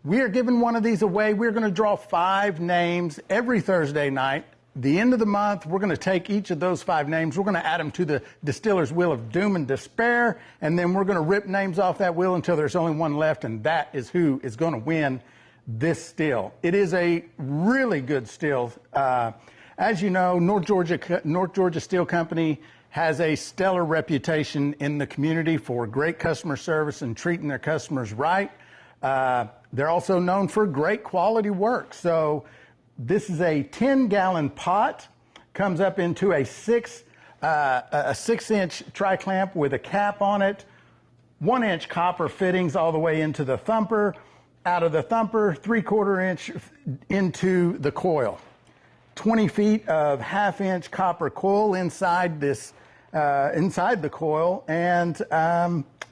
We are giving one of these away. We're going to draw 5 names every Thursday night. The end of the month, we're going to take each of those 5 names. We're going to add them to the distiller's wheel of doom and despair, and then we're going to rip names off that wheel until there's only one left, and that is who is going to win this still. It is a really good still. As you know, North Georgia Steel Company has a stellar reputation in the community for great customer service and treating their customers right. They're also known for great quality work. So this is a 10-gallon pot, comes up into a 6-inch tri-clamp with a cap on it, 1-inch copper fittings all the way into the thumper. Out of the thumper, 3/4 inch into the coil. 20 feet of 1/2-inch copper coil inside this, inside the coil, and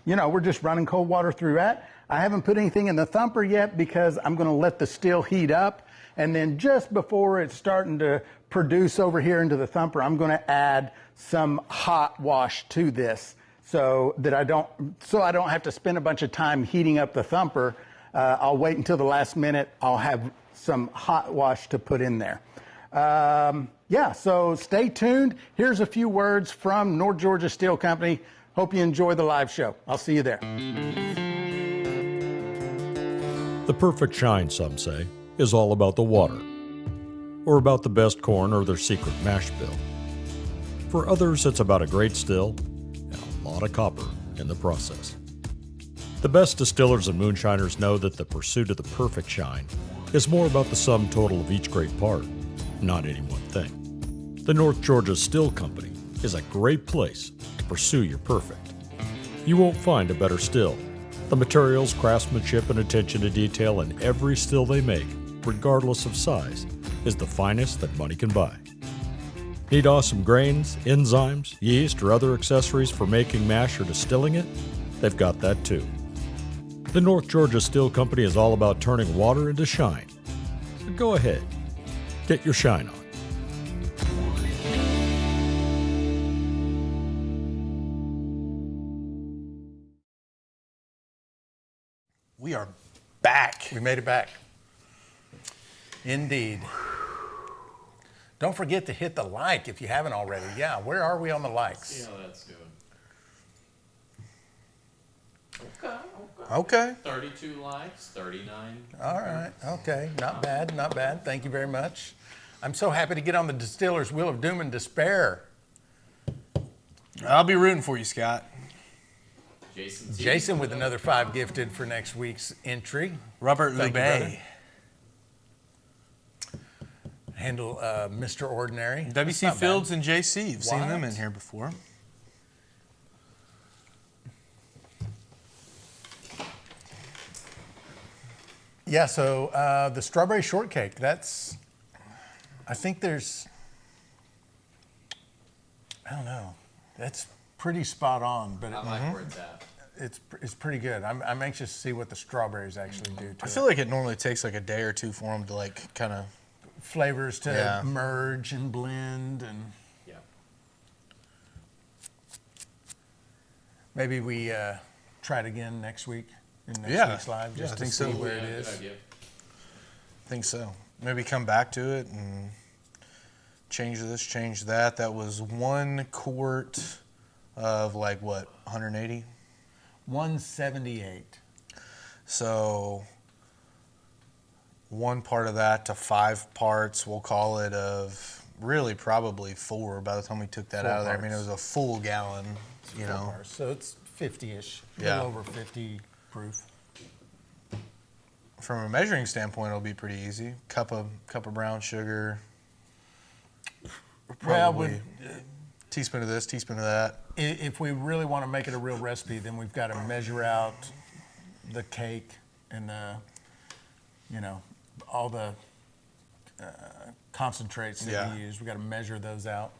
we're just running cold water through that. I haven't put anything in the thumper yet because I'm going to let the still heat up, and then just before it's starting to produce over here into the thumper, I'm going to add some hot wash to this, so that I don't have to spend a bunch of time heating up the thumper. I'll wait until the last minute. I'll have some hot wash to put in there. So stay tuned. Here's a few words from North Georgia Steel Company. Hope you enjoy the live show. I'll see you there. The perfect shine, some say, is all about the water, or about the best corn or their secret mash bill. For others, it's about a great still and a lot of copper in the process. The best distillers and moonshiners know that the pursuit of the perfect shine is more about the sum total of each great part, not any one thing. The North Georgia Still Company is a great place to pursue your perfect. You won't find a better still. The materials, craftsmanship, and attention to detail in every still they make, regardless of size, is the finest that money can buy. Need awesome grains, enzymes, yeast, or other accessories for making mash or distilling it? They've got that too. The North Georgia Still Company is all about turning water into shine. So go ahead, get your shine on. We are back. We made it back. Indeed. Don't forget to hit the like if you haven't already. Yeah, where are we on the likes? See how that's doing. Okay. 32 likes, 39. All right. Okay. Not bad. Not bad. Thank you very much. I'm so happy to get on the Distiller's Wheel of Doom and Despair. I'll be rooting for you, Scott. Jason with another 5 gifted for next week's entry. Robert Thank you, Lubay. brother. Handle Mr. Ordinary. That's W.C. not bad. Fields and J.C. You've seen them What? in here before. Yeah, so the strawberry shortcake, that's, I think there's, I don't know, that's pretty spot on, but I like where it's at. it's pretty good. I'm anxious to see what the strawberries actually do to I it. feel like it normally takes like a day or two for them to like kind of. Flavors to Yeah. merge and blend, and Yeah. maybe we try it again next week in next Yeah. week's live Yeah, just I to think see so. where Yeah, it good is. idea. I think so. Maybe come back to it and change this, change that. That was 1 quart of like what, 180? 178. So 1 part of that to 5 parts, we'll call it, of really probably 4 by the time we took that 4 out of there. I mean, it parts. was a full gallon, you Full know. bars. So it's 50-ish, a Yeah. little over 50 proof. From a measuring standpoint, it'll be pretty easy. Cup of brown sugar. Well, Probably teaspoon of this, teaspoon of that. If we really want to make it a real recipe, then we've got to measure out the cake and the, you know, all the concentrates that Yeah. we use. We've got to measure those out.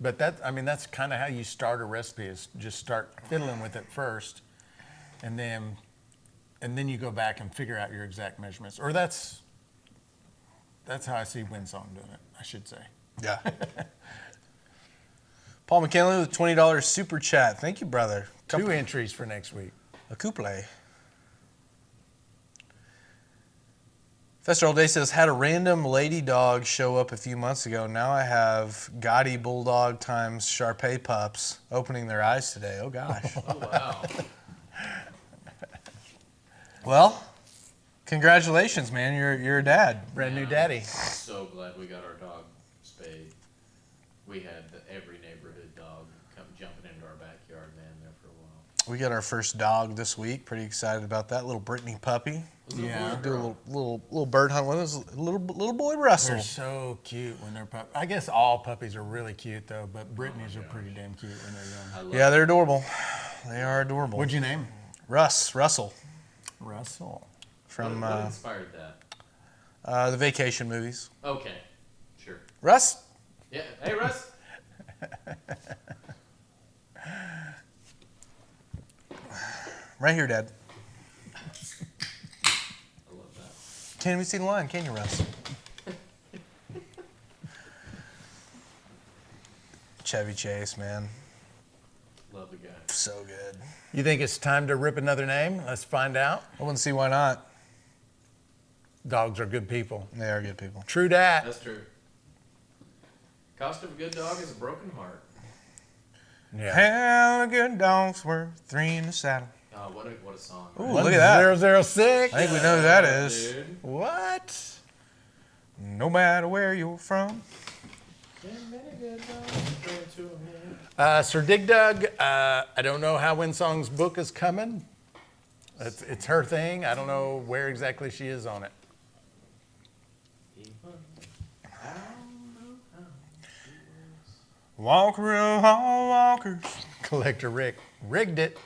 But that's kind of how you start a recipe, is just start fiddling with it first, and then you go back and figure out your exact measurements. Or that's how I see Winsong doing it, I should say. Yeah. Paul McKinley with $20 super chat. Thank you, brother. 2 entries for next week. A couple. Fester All Day says, had a random lady dog show up a few months ago. Now I have Gotti Bulldog times Shar-Pei pups opening their eyes today. Oh, gosh. Oh, wow. Well, congratulations, man. You're a dad. Brand new daddy. So glad we got our dog spayed. We had every neighborhood dog come jumping into our backyard, man, there for a while. We got our first dog this week. Pretty excited about that. Little Brittany puppy. Yeah. Do a little bird hunt with us. Little boy Russell. They're so cute when they're puppies. I guess all puppies are really cute, though, but Brittany's are pretty damn cute when they're young. I love Yeah, they're adorable. They are adorable. What'd you name? Russell Russell. from what inspired that? the vacation movies. Okay, sure. Russ, Yeah. Hey, Russ. right here, Dad. I love that. Can't even see the line, can you, Russ? Chevy Chase, man. Love the guy. So good. You think it's time to rip another name? Let's find out. I wouldn't see why not. Dogs are good people. They are good people. True dat. That's true. Cost of a good dog is a broken heart. Yeah. Hell, a good dog's worth 3 in the saddle. Oh, what a song. Ooh, right? look at that. 006. I think we know who that is. Dude. What? No matter where you're from. Sir Dig Dug, I don't know how Winsong's book is coming. It's her thing. I don't know where exactly she is on it. Walker of all walkers. Collector Rick rigged it.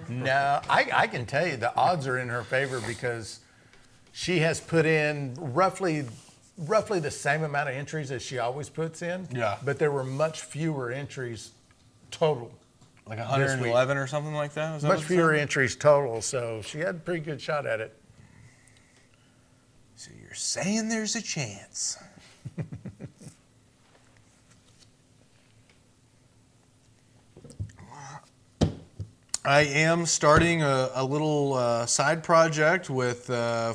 No, I can tell you the odds are in her favor because she has put in roughly the same amount of entries as she always puts in. Yeah. But there were much fewer entries total. Like 111 or something like that? Is that Much what it fewer said? entries total, so she had a pretty good shot at it. So you're saying there's a chance. I am starting a little side project with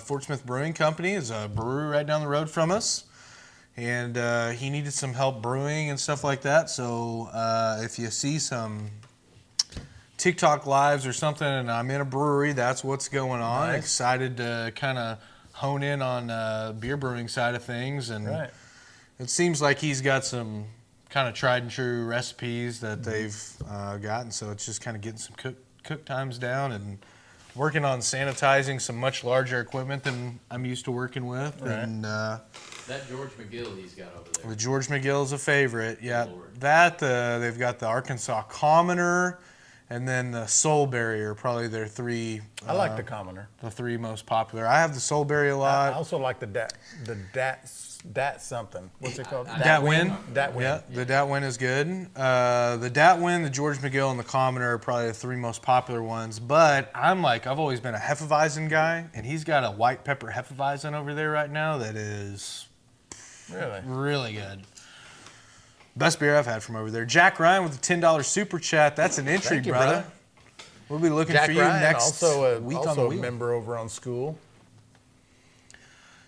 Fort Smith Brewing Company. It's a brewery right down the road from us. And he needed some help brewing and stuff like that. So if you see some TikTok lives or something and I'm in a brewery, that's what's going on. Nice. Excited to kind of hone in on beer brewing side of things. And Right. it seems like he's got some kind of tried and true recipes that they've gotten. So it's just kind of getting some cook times down and working on sanitizing some much larger equipment than I'm used to working with. Right. And That George McGill he's got over there. the George McGill is a favorite. Yeah, Lord. that they've got the Arkansas Commoner, and then the Soulberry are probably their three. I like the commoner. the three most popular. I have the Soulberry a I lot. also like the dat something. What's it called? Datwin. Datwin. Yeah, the Datwin is good. The Datwin, the George McGill, and the Commoner are probably the three most popular ones. But I've always been a Hefeweizen guy, and he's got a white pepper Hefeweizen over there right now that is Really? really good. Best beer I've had from over there. Jack Ryan with the $10 super chat. That's an entry, Thank you, brother. brother. We'll be looking Jack for you Ryan, next also week on the a wheel. member over on School.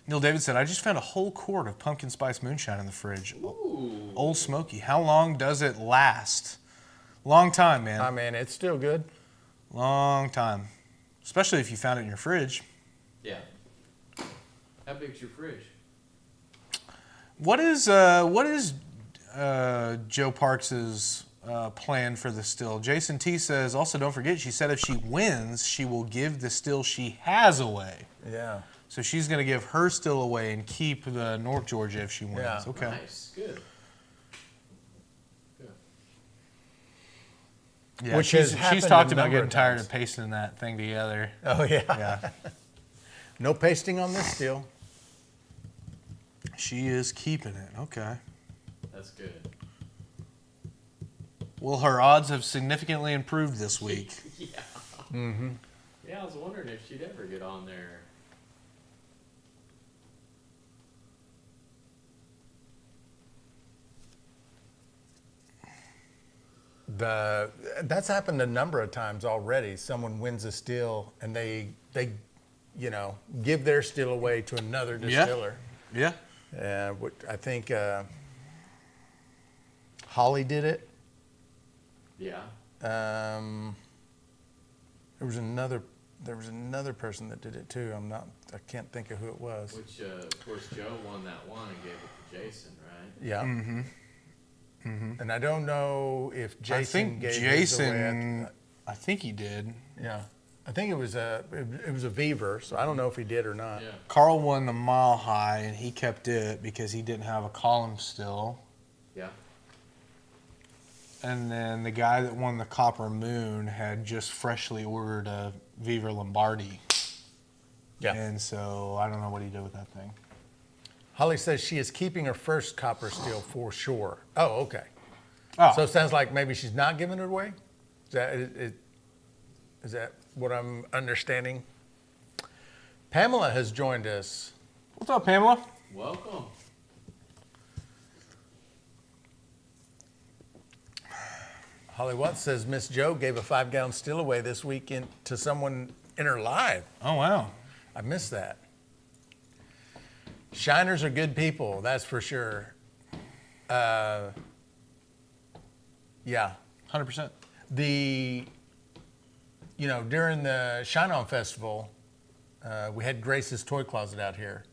Neil David said, I just found a whole quart of pumpkin spice moonshine in the fridge. Ooh. Old Smoky. How long does it last? Long time, man. I mean, it's still good. Long time. Especially if you found it in your fridge. Yeah. How big's your fridge? What is Joe Parks's plan for the still? Jason T says, also don't forget, she said if she wins, she will give the still she has away. Yeah. So she's going to give her still away and keep the North Georgia if she wins. Yeah. Okay. Nice. Good. Good. Yeah, Which has she's happened talked a about number getting of tired times. of pasting that thing together. Oh, yeah. Yeah. No pasting on this still. She is keeping it. Okay. That's good. Well, her odds have significantly improved this week. Yeah. Mm-hmm. Yeah, I was wondering if she'd ever get on there. That's happened a number of times already. Someone wins a still and they give their still away to another distiller. Yeah. I think Holly did it. Yeah. There was another person that did it too. I can't think of who it was. Which, of course, Joe won that one and gave it to Jason, right? Yeah. Mm-hmm. Mm-hmm. And I don't know if Jason I think gave his away. Jason, I think he did. Yeah. I think it was a Beaver, so I don't know if he did or not. Yeah. Carl won the Mile High, and he kept it because he didn't have a column still. Yeah. And then the guy that won the Copper Moon had just freshly ordered a Viva Lombardi. Yeah. And so I don't know what he did with that thing. Holly says she is keeping her first copper still for sure. Oh, okay. Oh, So it sounds like maybe she's not giving it away? Is that what I'm understanding? Pamela has joined us. what's up, Pamela? Welcome. Holly Watts says Miss Joe gave a 5-gallon still away this weekend to someone in her live. Oh, wow. I missed that. Shiners are good people, that's for sure. Yeah. 100%. During the Shine On Festival, we had Grace's Toy Closet out here.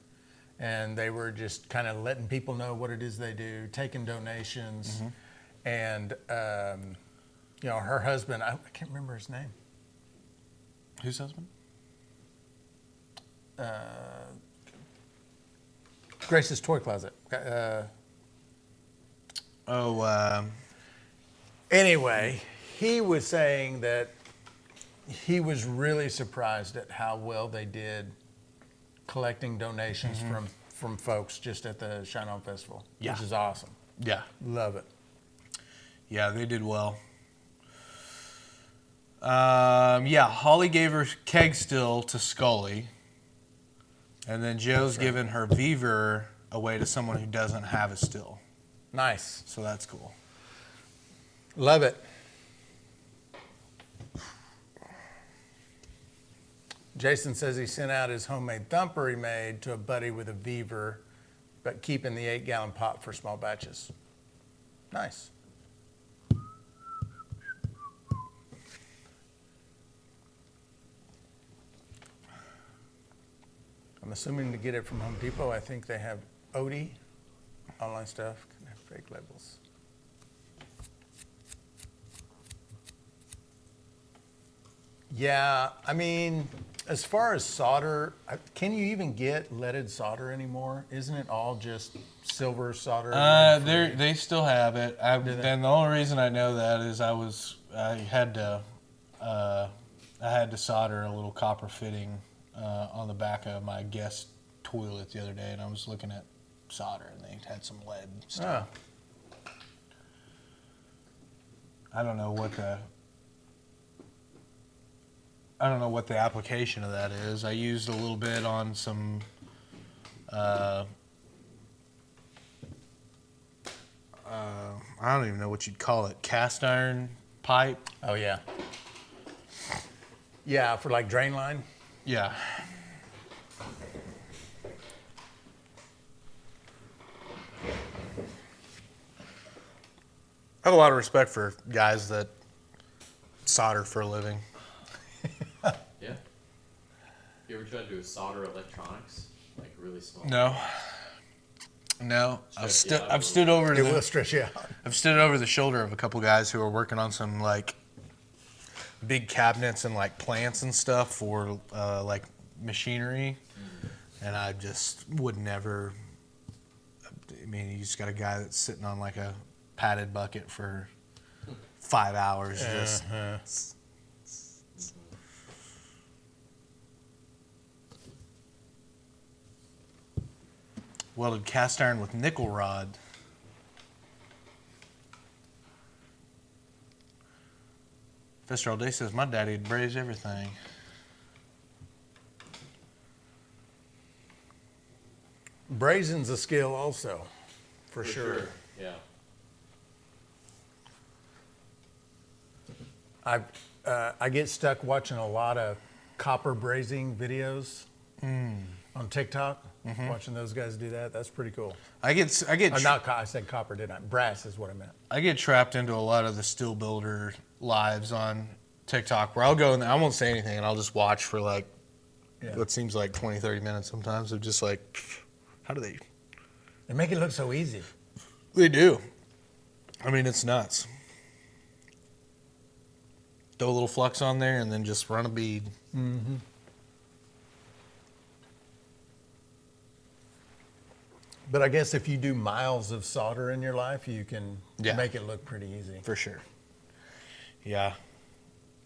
And they were just kind of letting people know what it is they do, taking donations. Mm-hmm. And, her husband, I can't remember his name. Whose husband? Grace's Toy Closet. Anyway, he was saying that he was really surprised at how well they did collecting donations from folks just at the Shine On Festival, Yeah. which is awesome. Yeah. Love it. Yeah, they did well. Yeah, Holly gave her keg still to Scully. And then Joe's given her Beaver away to someone who doesn't have a still. Nice. So that's cool. Love it. Jason says he sent out his homemade thumper he made to a buddy with a Beaver, but keeping the 8-gallon pot for small batches. Nice. I'm assuming to get it from Home Depot, I think they have Odie, online stuff, can have fake labels. Yeah, I mean, as far as solder, can you even get leaded solder anymore? Isn't it all just silver solder? They still have it. And the only reason I know that is I had to solder a little copper fitting on the back of my guest toilet the other day, and I was looking at solder, and they had some lead stuff. Oh. I don't know what the application of that is. I used a little bit on some I don't even know what you'd call it, cast iron pipe. Oh, yeah. Yeah, for like drain line? Yeah. I have a lot of respect for guys that solder for a living. Yeah. You ever tried to do solder electronics? Like really small? No. Stretch you out a I've stood over It will stretch you out. I've stood over the shoulder of a couple guys who are working on some like big cabinets and like plants and stuff for like machinery, and I just would never. I mean, you just got a guy that's sitting on like a padded bucket for 5 hours. Just welded cast iron with nickel rod. Fester all day says my daddy'd braise everything. Brazen's a skill also, for sure. Yeah. I get stuck watching a lot of copper brazing videos on TikTok. Watching those guys do that, that's pretty cool. I I said copper, didn't I? Brass is what I meant. I get trapped into a lot of the steel builder lives on TikTok where I'll go and I won't say anything and I'll just watch for like what seems like 20, 30 minutes sometimes of just like, how do they? They make it look so easy. They do. I mean, it's nuts. Throw a little flux on there and then just run a bead. Mm-hmm. But I guess if you do miles of solder in your life, you can make it look pretty easy. For sure. Yeah.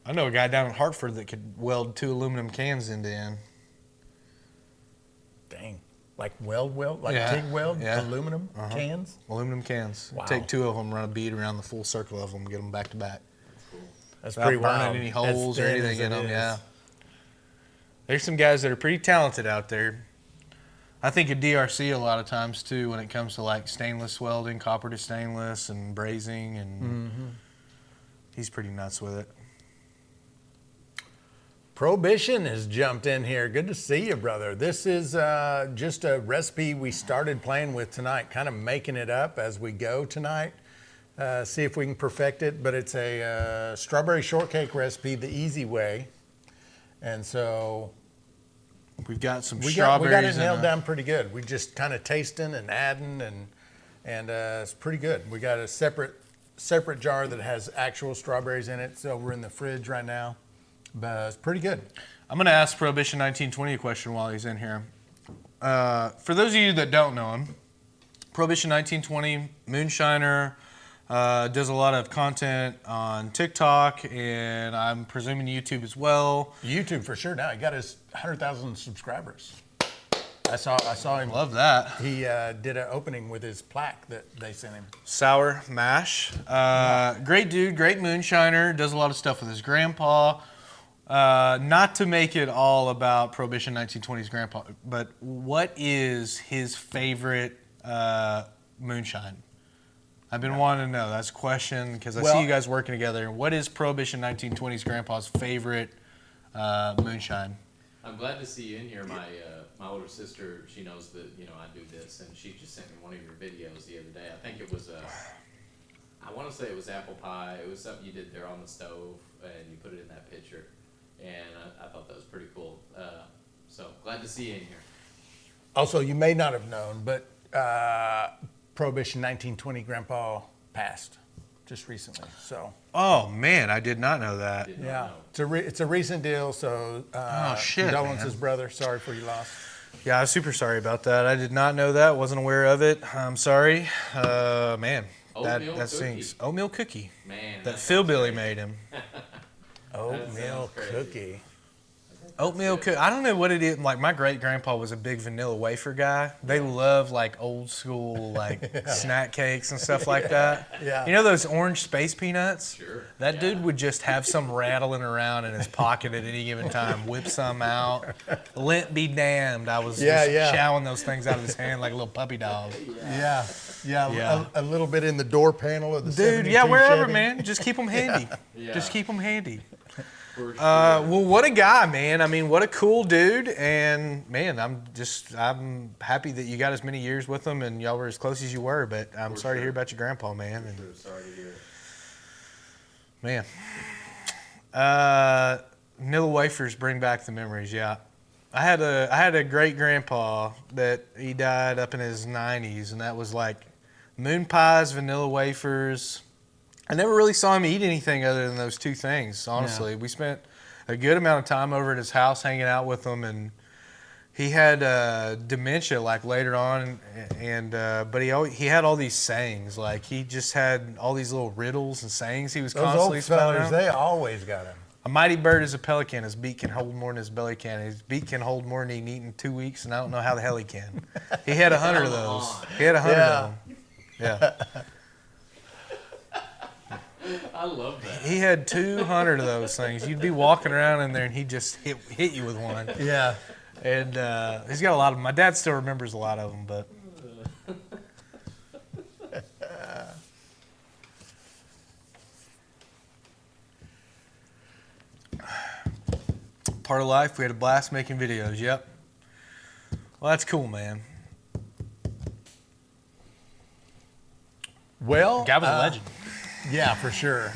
I know a guy down in Hartford that could weld 2 aluminum cans end to end. Dang. Like weld? Like TIG weld? Yeah. Aluminum cans? Aluminum cans. Wow. Take 2 of them, run a bead around the full circle of them, get them back to back. That's Without pretty burning wild. any holes As or thin anything as in it them. is. Yeah. There's some guys that are pretty talented out there. I think of DRC a lot of times too when it comes to like stainless welding, copper to stainless, and brazing, and he's pretty nuts with it. Prohibition has jumped in here. Good to see you, brother. This is just a recipe we started playing with tonight, kind of making it up as we go tonight. See if we can perfect it, but it's a strawberry shortcake recipe the easy way. And so We've got some we strawberries. got it nailed down pretty good. We just kind of tasting and adding, and it's pretty good. We got a separate jar that has actual strawberries in it. It's over in the fridge right now, but it's pretty good. I'm going to ask Prohibition 1920 a question while he's in here. For those of you that don't know him, Prohibition 1920, moonshiner, does a lot of content on TikTok, and I'm presuming YouTube as well. YouTube for sure now. He got his 100,000 subscribers. I saw him. Love that. He did an opening with his plaque that they sent him. Sour mash. Great dude, great moonshiner. Does a lot of stuff with his grandpa. Not to make it all about Prohibition 1920s grandpa, but what is his favorite moonshine? I've been wanting to know. That's a question because I see you guys working together. What is Prohibition 1920s grandpa's favorite moonshine? I'm glad to see you in here. My older sister, she knows that I do this, and she just sent me one of your videos the other day. I think it was I want to say it was apple pie. It was something you did there on the stove, and you put it in that pitcher, and I thought that was pretty cool. So glad to see you in here. Also, you may not have known, but Prohibition 1920 Grandpa passed just recently. So. Oh man, I did not know that. Yeah, it's a recent deal. So condolences, brother. Sorry for your loss. Yeah, I'm super sorry about that. I did not know that. Wasn't aware of it. I'm sorry. Man, that stinks. Oatmeal cookie. Man, that Phil Billy made him. Oatmeal cookie. Oatmeal cookie. I don't know what it is. Like my great grandpa was a big vanilla wafer guy. They love like old school like snack cakes and stuff like that. Yeah. You know those orange space peanuts? Sure. That dude would just have some rattling around in his pocket at any given time. Whip some out. Lint be damned. I was just chowing those things out of his hand like a little puppy dog. Yeah. A little bit in the door panel of the dude. 72 Yeah, wherever, Chevy. man. Just keep them handy. Yeah. Just keep them handy. For sure. Well, what a guy, man. I mean, what a cool dude. And, man, I'm happy that you got as many years with him and y'all were as close as you were. But I'm sorry to hear about your grandpa, man. And, Sorry to hear it. man. Vanilla wafers bring back the memories, yeah. I had a great grandpa that he died up in his 90s, and that was like moon pies, vanilla wafers. I never really saw him eat anything other than those two things, honestly. Yeah. We spent a good amount of time over at his house hanging out with him, and he had dementia like later on, and but he had all these sayings. Like he just had all these little riddles and sayings he was constantly spelling out. They always got him. A mighty bird is a pelican. His beak can hold more than his belly can. His beak can hold more than he can eat in 2 weeks, and I don't know how the hell he can. He had 100 of those. He had 100 of them. Yeah. I love that. He had 200 of those things. You'd be walking around in there, and he'd just hit you with one. Yeah. And he's got a lot of them. My dad still remembers a lot of them, but. Part of life. We had a blast making videos. Yep. Well, that's cool, man. Well, guy was a legend. Yeah, for sure.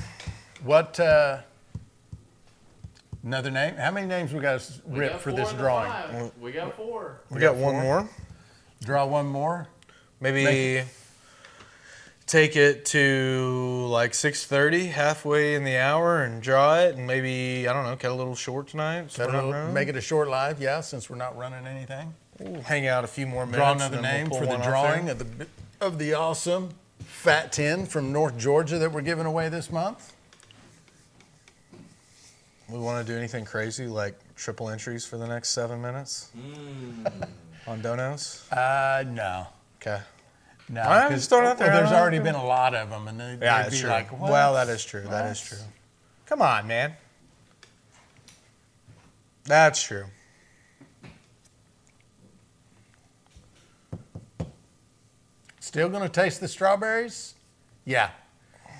What another name? How many names we got to rip for this drawing? We got 4. We got one more. Draw one more. Maybe take it to like 6:30, halfway in the hour, and draw it, and maybe, I don't know, cut a little short tonight. Make it a short live, yeah, since we're not running anything. We'll hang out a few more minutes. Draw another name for the drawing of the awesome Fat 10 from North Georgia that we're giving away this month. We want to do anything crazy like triple entries for the next 7 minutes on donos? No. Okay. No, I'm just throwing out there. There's already been a lot of them, and they'd be true. like, what? Well, that is true. That is true. Come on, man. That's true. Still going to taste the strawberries? Yeah.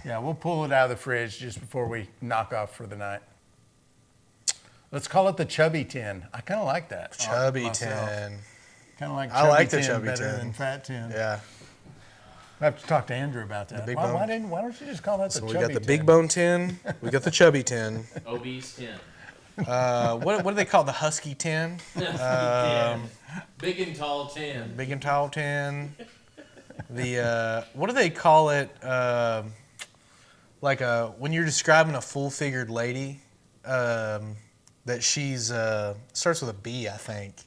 Yeah, we'll pull it out of the fridge just before we knock off for the night. Let's call it the Chubby 10. I kind of like that. Chubby 10. Kind of like I like the 10 Chubby better 10. than Fat 10. Yeah. I have to talk to Andrew about that. Big Why bone. don't you just call that the So Chubby we 10? got the Big Bone 10. We got the Chubby 10. Obese 10. What do they call the Husky 10? 10. Big and tall 10. Big and tall 10. The what do they call it? When you're describing a full-figured lady, that she's starts with a B, I think.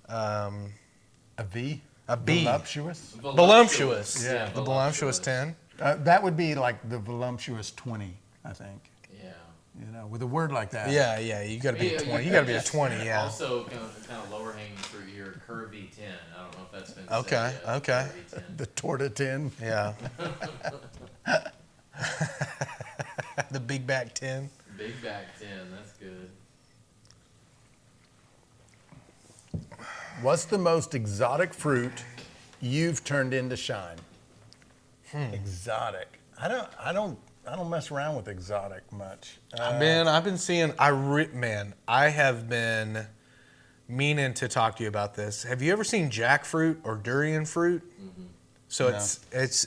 A V? A B. Voluptuous? Voluptuous. Yeah. The voluptuous 10. That would be like the voluptuous 20, I think. Yeah. You know, with a word like that. Yeah, you got to be a 20. You got to be a 20, yeah. Also, kind of lower hanging fruit here, curvy 10. I don't know if that's been Okay, said yet. okay. Curvy 10. The Torta tin. Yeah. The big back 10. Big back 10, that's good. What's the most exotic fruit you've turned into shine? Exotic. I don't mess around with exotic much. Man, I've been seeing. I have been meaning to talk to you about this. Have you ever seen jackfruit or durian fruit? Mm-hmm. So No. it's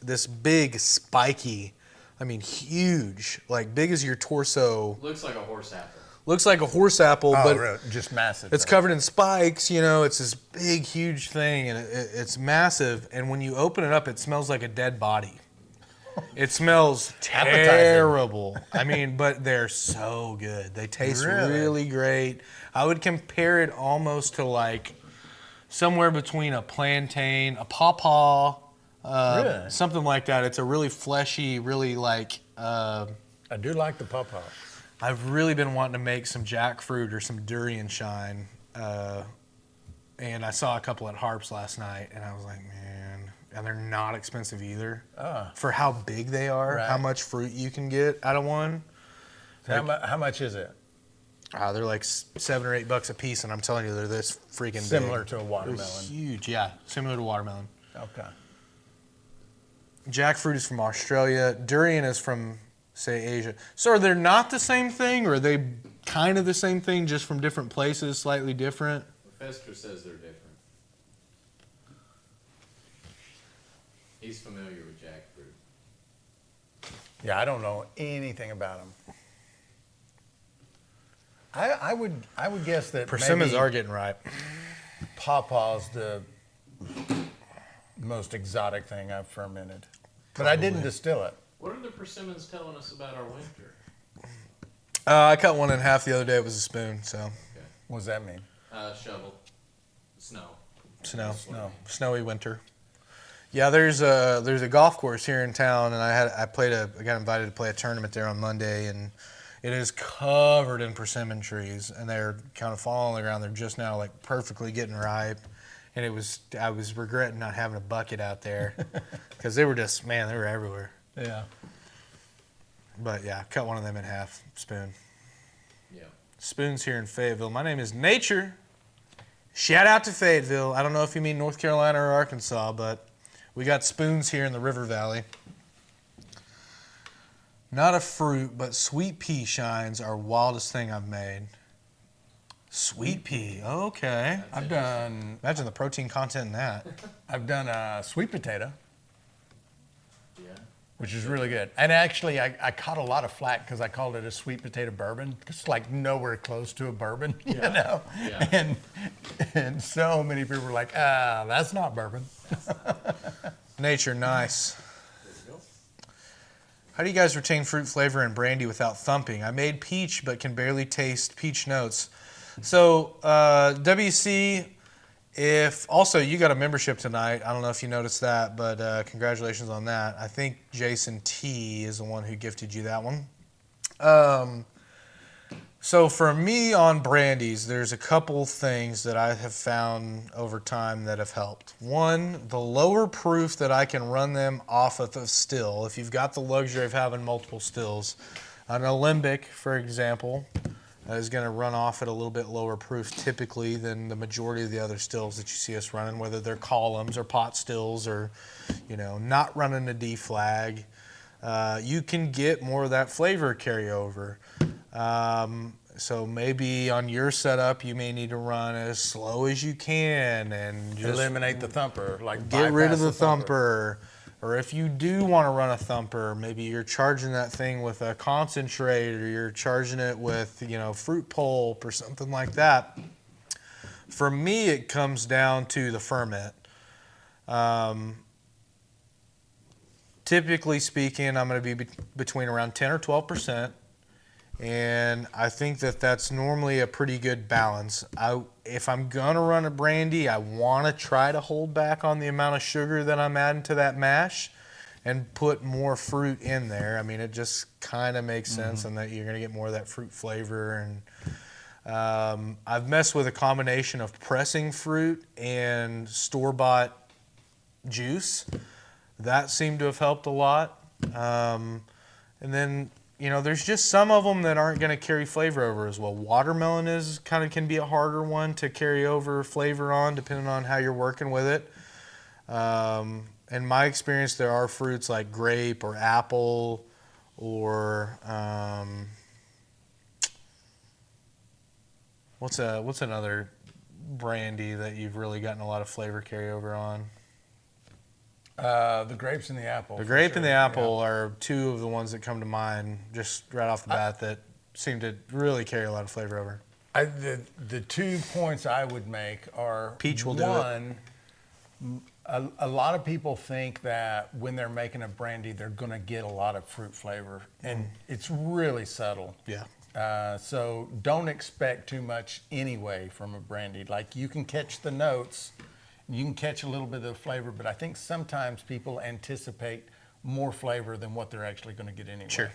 this big, spiky. I mean, huge, like big as your torso. Looks like a horse apple. Looks like a horse apple, Oh, but really? Just massive. it's though. covered in spikes. You know, it's this big, huge thing, and it's massive. And when you open it up, it smells like a dead body. It smells Appetizing. terrible. I mean, but they're so good. They taste Really? really great. I would compare it almost to like somewhere between a plantain, a pawpaw, Really? something like that. It's a really fleshy, really like. I do like the pawpaw. I've really been wanting to make some jackfruit or some durian shine, and I saw a couple at Harps last night, and I was like, man, and they're not expensive either. For how big they are, Right. how much fruit you can get out of one. How much is it? They're like $7 or $8 a piece, and I'm telling you, they're this freaking Similar big. to a They're watermelon. huge, yeah, similar to watermelon. Okay. Jackfruit is from Australia. Durian is from, say, Asia. So are they not the same thing, or are they kind of the same thing, just from different places, slightly different? Fester says they're different. He's familiar with jackfruit. Yeah, I don't know anything about them. I would guess that Persimmons maybe are getting ripe. pawpaw's the most exotic thing I've fermented, but I didn't distill it. What are the persimmons telling us about our winter? I cut one in half the other day. It was a spoon, so Okay. What does that mean? Shovel. Snow. snowy winter. Yeah, there's a golf course here in town, and I got invited to play a tournament there on Monday, and it is covered in persimmon trees, and they're kind of falling on the ground. They're just now like perfectly getting ripe, and I was regretting not having a bucket out there because they were everywhere. Yeah. But yeah, cut one of them in half, spoon. Yeah. Spoons here in Fayetteville. My name is Nature. Shout out to Fayetteville. I don't know if you mean North Carolina or Arkansas, but we got spoons here in the River Valley. Not a fruit, but sweet pea shines are wildest thing I've made. Sweet pea, okay. Imagine the protein content in that. I've done a sweet potato, Yeah. which is really good. And actually, I caught a lot of flack because I called it a sweet potato bourbon. It's like nowhere close to a bourbon, you know? Yeah. And so many people were like, that's not bourbon. Nature, nice. There you go. How do you guys retain fruit flavor in brandy without thumping? I made peach, but can barely taste peach notes. So, WC, if also you got a membership tonight, I don't know if you noticed that, but congratulations on that. I think Jason T is the one who gifted you that one. So for me on brandies, there's a couple things that I have found over time that have helped. One, the lower proof that I can run them off of a still. If you've got the luxury of having multiple stills, an Alembic, for example, is going to run off at a little bit lower proof typically than the majority of the other stills that you see us running, whether they're columns or pot stills or, not running a D flag. You can get more of that flavor carryover. So maybe on your setup, you may need to run as slow as you can and just Eliminate the thumper. get rid of bypass the thumper. Or if you do want to run a thumper, maybe you're charging that thing with a concentrate or you're charging it with, fruit pulp or something like that. For me, it comes down to the ferment. Typically speaking, I'm going to be between around 10 or 12%. And I think that that's normally a pretty good balance. If I'm going to run a brandy, I want to try to hold back on the amount of sugar that I'm adding to that mash and put more fruit in there. I mean, it just kind of makes sense, and that you're going to get more of that fruit flavor. And I've messed with a combination of pressing fruit and store-bought juice. That seemed to have helped a lot. And then, you know, there's just some of them that aren't going to carry flavor over as well. Watermelon can be a harder one to carry over flavor on, depending on how you're working with it. In my experience, there are fruits like grape or apple or what's another brandy that you've really gotten a lot of flavor carryover on? The grapes and the apple. The grape and the apple are two of the ones that come to mind just right off the bat that seem to really carry a lot of flavor over. The 2 points I would make are Peach will do it. one, a lot of people think that when they're making a brandy, they're going to get a lot of fruit flavor, and it's really subtle. Yeah. So don't expect too much anyway from a brandy. Like, you can catch the notes, you can catch a little bit of the flavor, but I think sometimes people anticipate more flavor than what they're actually going to get anyway. Sure.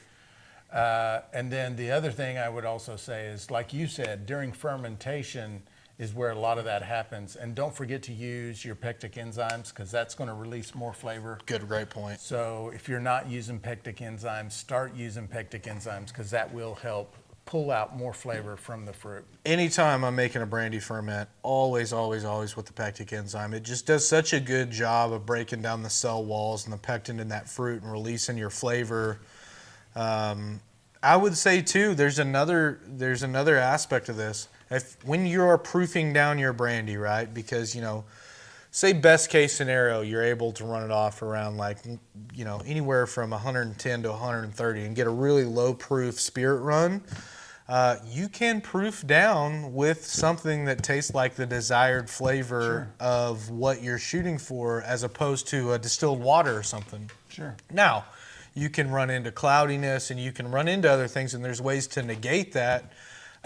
And then the other thing I would also say is, like you said, during fermentation is where a lot of that happens. And don't forget to use your pectic enzymes, because that's going to release more flavor. Great point. So if you're not using pectic enzymes, start using pectic enzymes, because that will help pull out more flavor from the fruit. Anytime I'm making a brandy ferment, always with the pectic enzyme. It just does such a good job of breaking down the cell walls and the pectin in that fruit and releasing your flavor. I would say too, there's another aspect of this. When you're proofing down your brandy, right? Because, you know, say best case scenario, you're able to run it off around, like, you know, anywhere from 110 to 130 and get a really low proof spirit run. You can proof down with something that tastes like the desired flavor of what you're shooting for, as opposed to a distilled water or something. Sure. Now, you can run into cloudiness and you can run into other things, and there's ways to negate that.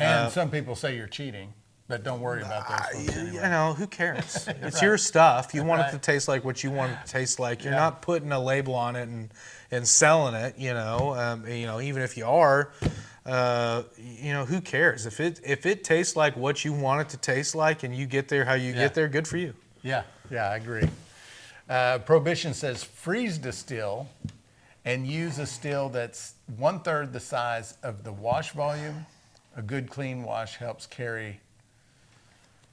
And some people say you're cheating, but don't worry about those folks anyway. You know, who cares? It's your stuff. You want it Right. to taste like what you want it to taste like. You're not putting a label on it and selling it, you know. You know, even if you are, you know, who cares? If it tastes like what you want it to taste like, and you get there how you get there, good for you. Yeah, I agree. Prohibition says freeze distill and use a still that's 1/3 the size of the wash volume. A good clean wash helps carry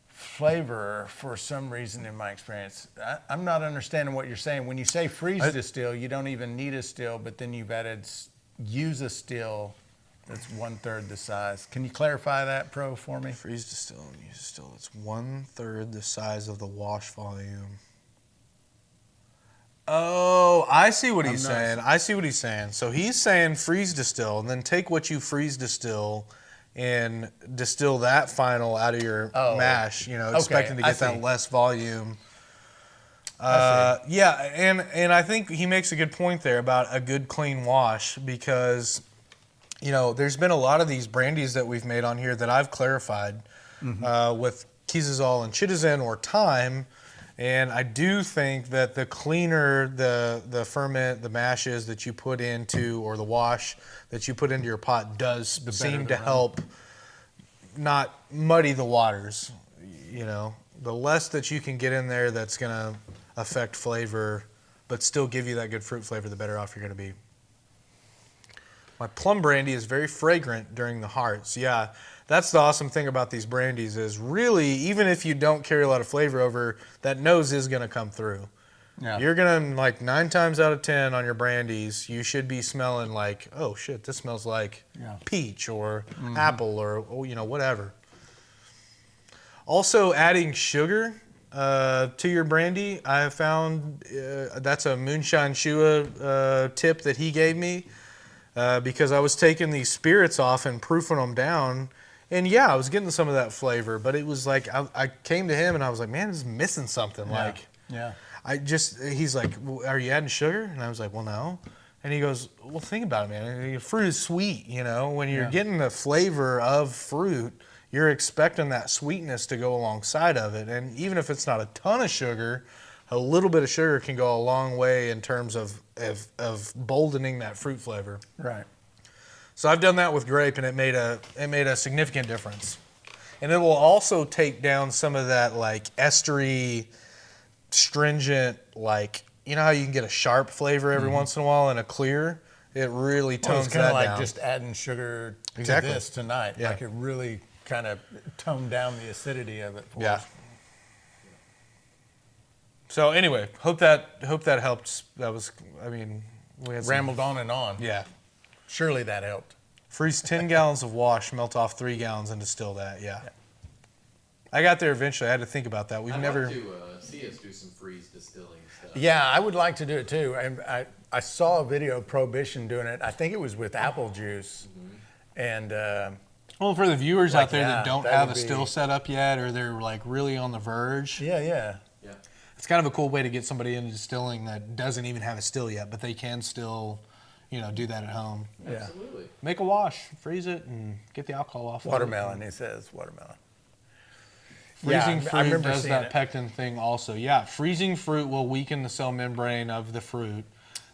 flavor for some reason, in my experience. I'm not understanding what you're saying. When you say freeze distill, you don't even need a still, but then you've added use a still that's 1/3 the size. Can you clarify that, Pro, for me? Freeze distill and use a still that's 1/3 the size of the wash volume. Oh, I see what he's saying. So he's saying freeze distill, and then take what you freeze distill and distill that final out of your mash, you know, expecting to get that less volume. Yeah, and I think he makes a good point there about a good clean wash, because, you know, there's been a lot of these brandies that we've made on here that I've clarified with Kizazole and Chitizen or thyme. And I do think that the cleaner the ferment, the mash is that you put into, or the wash that you put into your pot, does seem to help not muddy the waters. You know, the less that you can get in there that's going to affect flavor, but still give you that good fruit flavor, the better off you're going to be. My plum brandy is very fragrant during the hearts. Yeah, that's the awesome thing about these brandies, is really, even if you don't carry a lot of flavor over, that nose is going to come through. Yeah. You're going to, like, 9 times out of 10 on your brandies, you should be smelling like, oh shit, this smells like peach or apple or, you know, whatever. Also, adding sugar to your brandy, I have found that's a Moonshine Shua tip that he gave me. Because I was taking these spirits off and proofing them down, and yeah, I was getting some of that flavor, but it was like I came to him and I was like, man, this is missing something. He's like, well, are you adding sugar? And I was like, well, no. And he goes, well, think about it, man. Fruit is sweet, you know. When you're getting the flavor of fruit, you're expecting that sweetness to go alongside of it, and even if it's not a ton of sugar, a little bit of sugar can go a long way in terms of boldening that fruit flavor. Right. So I've done that with grape, and it made a significant difference. And it will also take down some of that like estery, stringent, like, you know how you can get a sharp flavor every once in a while in a clear? It really tones It's kind that of like down. just adding sugar to Exactly. this tonight. Yeah. Like it really kind of toned down the acidity of it for Yeah. us. So anyway, hope that helped. That was, I mean, we had some, Rambled on and on. yeah. Surely that helped. Freeze 10 gallons of wash, melt off 3 gallons, and distill that. Yeah. I got there eventually. I had to think about that. We've I'd never. like to see us do some freeze distilling stuff. Yeah, I would like to do it too. And I saw a video of Prohibition doing it. I think it was with apple juice. And Well, for the viewers Like, out there yeah, that don't that have would a still be- set up yet, or they're like really on the verge, yeah. Yeah. it's kind of a cool way to get somebody into distilling that doesn't even have a still yet, but they can still, do that at home. Yeah. Absolutely. Make a wash, freeze it, and get the alcohol off. of it. Watermelon, he says, watermelon. Freezing Yeah, I fruit remember does seeing that it. pectin thing also. Yeah, freezing fruit will weaken the cell membrane of the fruit.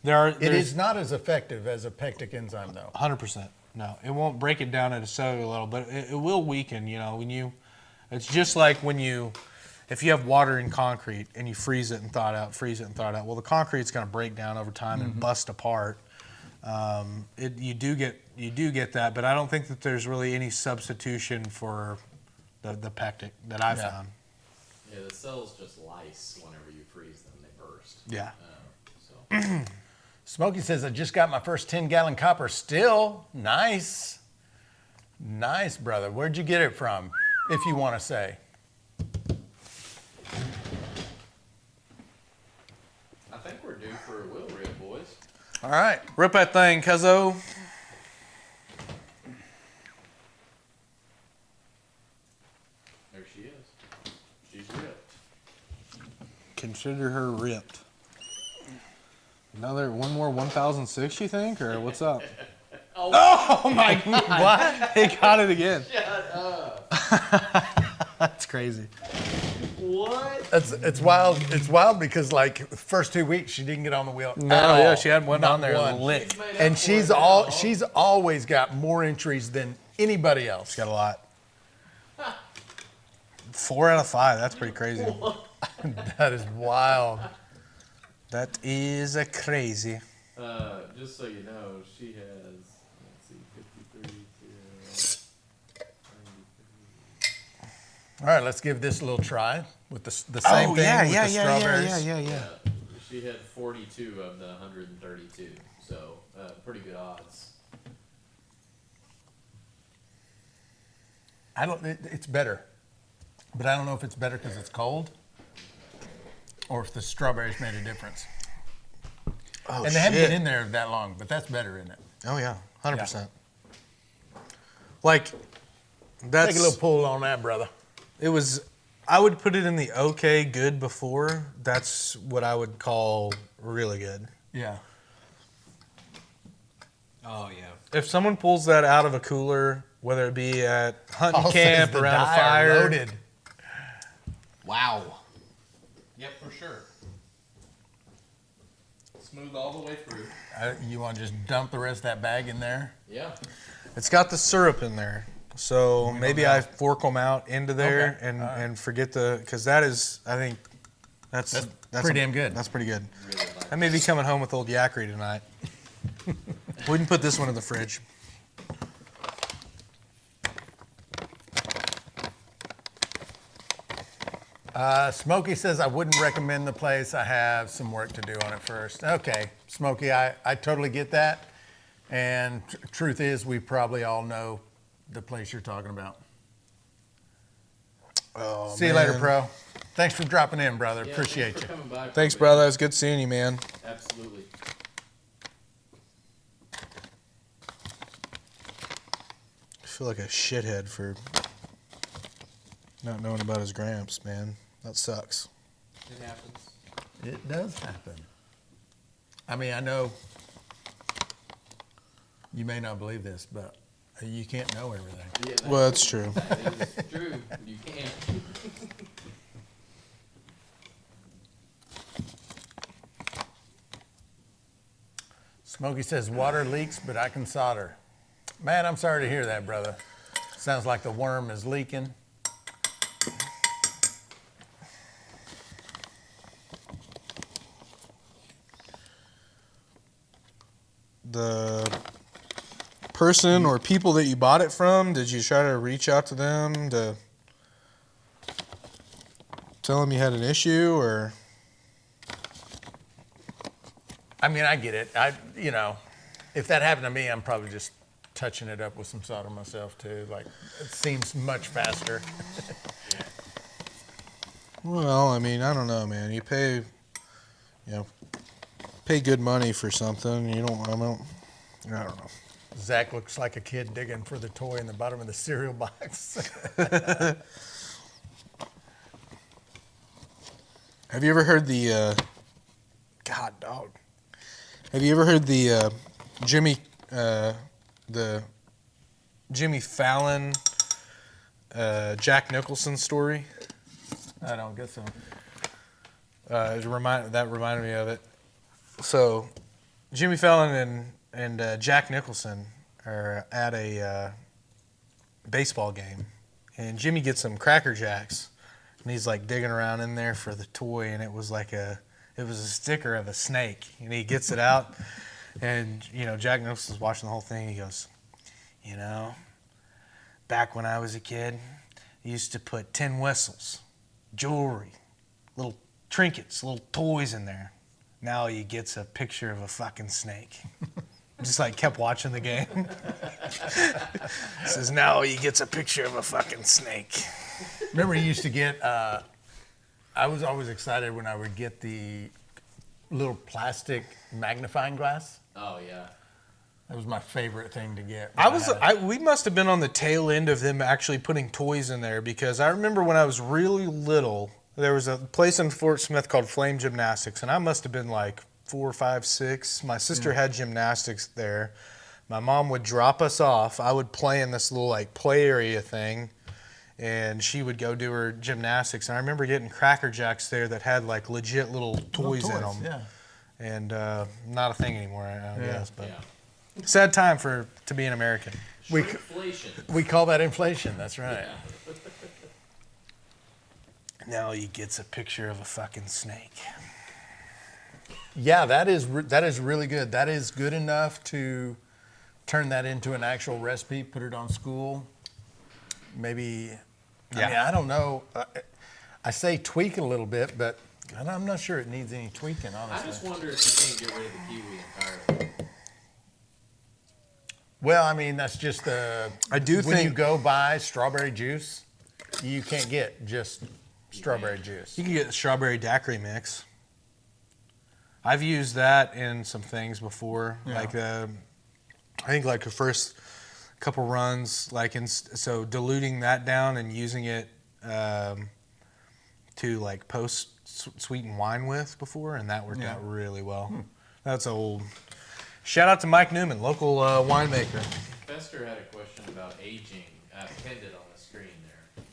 It is not as effective as a pectic enzyme, though. 100%. No, it won't break it down at a cellular level, but it will weaken. It's just like if you have water in concrete and you freeze it and thaw it out, freeze it and thaw it out. Well, the concrete's going to break down over time and bust apart. You do get that, but I don't think that there's really any substitution for the pectic that I've Yeah. found. Yeah, the cells just lice whenever you freeze them; they burst. Yeah. So Smokey says, I just got my first 10-gallon copper still. Nice. Nice, brother. Where'd you get it from, if you want to say? I think we're due for a wheel rip, boys. All right. Rip that thing, cuzzo. There she is. She's ripped. Consider her ripped. One more 1006, you think, or what's up? Oh my God! What? He got it again. Shut up. That's crazy. What? It's wild. It's wild because like the first 2 weeks she didn't get on the wheel. No, at all. yeah, she had one Not on there, one. lick. And she's always got more entries than anybody else. She's got a lot. 4 out of 5. That's pretty crazy. That is wild. That is a crazy. Just so you know, she has, let's see, 53 to 93. All right, let's give this a little try with the same thing with the strawberries. yeah. She had 42 of the 132, so pretty good odds. It's better, but I don't know if it's better because it's cold or if the strawberries made a difference. Oh, And they haven't been in there that long, but that's better, isn't it? Oh yeah, 100%. Like that's Take a little pull on that, brother. It was. I would put it in the okay, good before. That's what I would call really good. Yeah. Oh yeah. If someone pulls that out of a cooler, whether it be at hunting All camp, says the around a die are fire, loaded. Wow. Yep, for sure. Smooth all the way through. You want to just dump the rest of that bag in there? Yeah. it's got the syrup in there. So maybe I fork them out into there Okay. and forget because that is, I think, that's pretty damn good. That's pretty good. Really like I may be coming home with old Yakri tonight. We can put this one in the fridge. Smokey says, I wouldn't recommend the place. I have some work to do on it first. Okay, Smokey, I totally get that. And truth is, we probably all know the place you're talking about. Oh, See you later, man. Pro. Thanks for dropping in, brother. Yeah, Appreciate thanks you. for coming by, Thanks, Kobe. brother. It was good seeing you, man. Absolutely. I feel like a shithead for not knowing about his gramps, man. That sucks. It happens. It does happen. I mean, I know you may not believe this, but you can't know everything. Yeah, Well, that's true. that is true. You can't. Smokey says water leaks, but I can solder. Man, I'm sorry to hear that, brother. Sounds like the worm is leaking. The person or people that you bought it from, did you try to reach out to them to tell them you had an issue, or? I mean, I get it. If that happened to me, I'm probably just touching it up with some solder myself too. Like, it seems much faster. Well, I mean, I don't know, man. You pay good money for something. I don't know. Zach looks like a kid digging for the toy in the bottom of the cereal box. Have you ever heard the God dog? Have you ever heard the Jimmy Fallon Jack Nicholson story? I don't guess so. That reminded me of it. So, Jimmy Fallon and Jack Nicholson are at a baseball game, and Jimmy gets some Cracker Jacks, and he's like digging around in there for the toy, and it was a sticker of a snake, and he gets it out, and Jack Nicholson's watching the whole thing. He goes, back when I was a kid, I used to put tin whistles, jewelry, little trinkets, little toys in there. Now he gets a picture of a fucking snake. Just kept watching the game. Says now he gets a picture of a fucking snake. Remember, he used to get. I was always excited when I would get the little plastic magnifying glass. Oh yeah. That was my favorite thing to get. We must have been on the tail end of them actually putting toys in there, because I remember when I was really little, there was a place in Fort Smith called Flame Gymnastics, and I must have been like 4, 5, 6. My sister had gymnastics there. My mom would drop us off. I would play in this little play area thing, and she would go do her gymnastics. And I remember getting Cracker Jacks there that had legit little toys in them. Yeah. And not a thing anymore, I guess. But Yeah. sad time to be an American. Inflation. We call that inflation. That's right. Yeah. Now he gets a picture of a fucking snake. Yeah, that is really good. That is good enough to turn that into an actual recipe. Put it on school. Maybe. Yeah. I mean, I don't know. I say tweak it a little bit, but I'm not sure it needs any tweaking. Honestly. I just wonder if you can't get rid of the kiwi entirely. Well, I mean, that's just the. When you go buy strawberry juice, you can't get just strawberry juice. You can get the strawberry daiquiri mix. I've used that in some things before. Yeah. I think the first couple runs, so diluting that down and using it to post sweetened wine with before, and that worked out really well. That's old. Shout out to Mike Newman, local winemaker. Fester had a question about aging. I pinned it on the screen there.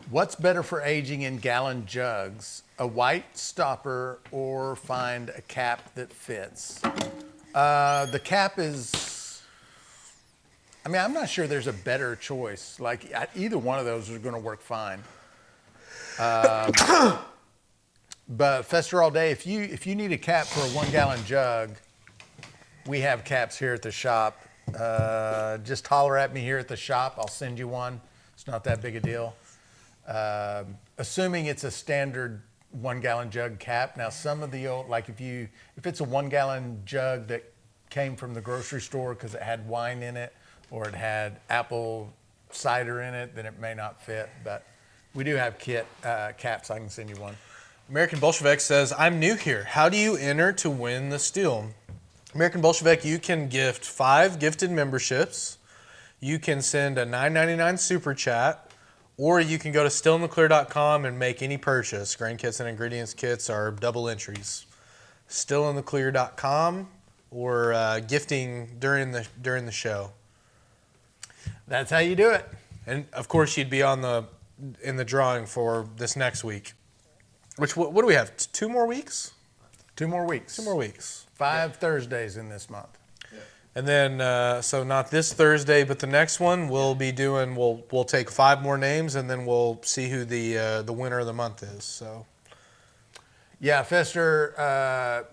What's better for aging in gallon jugs? A white stopper or find a cap that fits? The cap is, I mean, I'm not sure there's a better choice. Either one of those are going to work fine. But Fester all day, if you need a cap for a 1 gallon jug, we have caps here at the shop. Just holler at me here at the shop. I'll send you one. It's not that big a deal. Assuming it's a standard 1 gallon jug cap. Now, some of the old, if it's a 1 gallon jug that came from the grocery store because it had wine in it or it had apple cider in it, then it may not fit. But we do have caps. I can send you one. American Bolshevik says, I'm new here. How do you enter to win the still? American Bolshevik, you can gift 5 gifted memberships. You can send a $9.99 super chat, or you can go to stillintheclear.com and make any purchase. Grain kits and ingredients kits are double entries. Stillintheclear.com or gifting during the show. That's how you do it. And of course, you'd be in the drawing for this next week. What do we have? 2 more weeks? 2 more weeks. 2 more weeks. 5 Thursdays in this month. And then, so not this Thursday, but the next one, we'll be doing. We'll take 5 more names, and then we'll see who the winner of the month is. So, Yeah, Fester.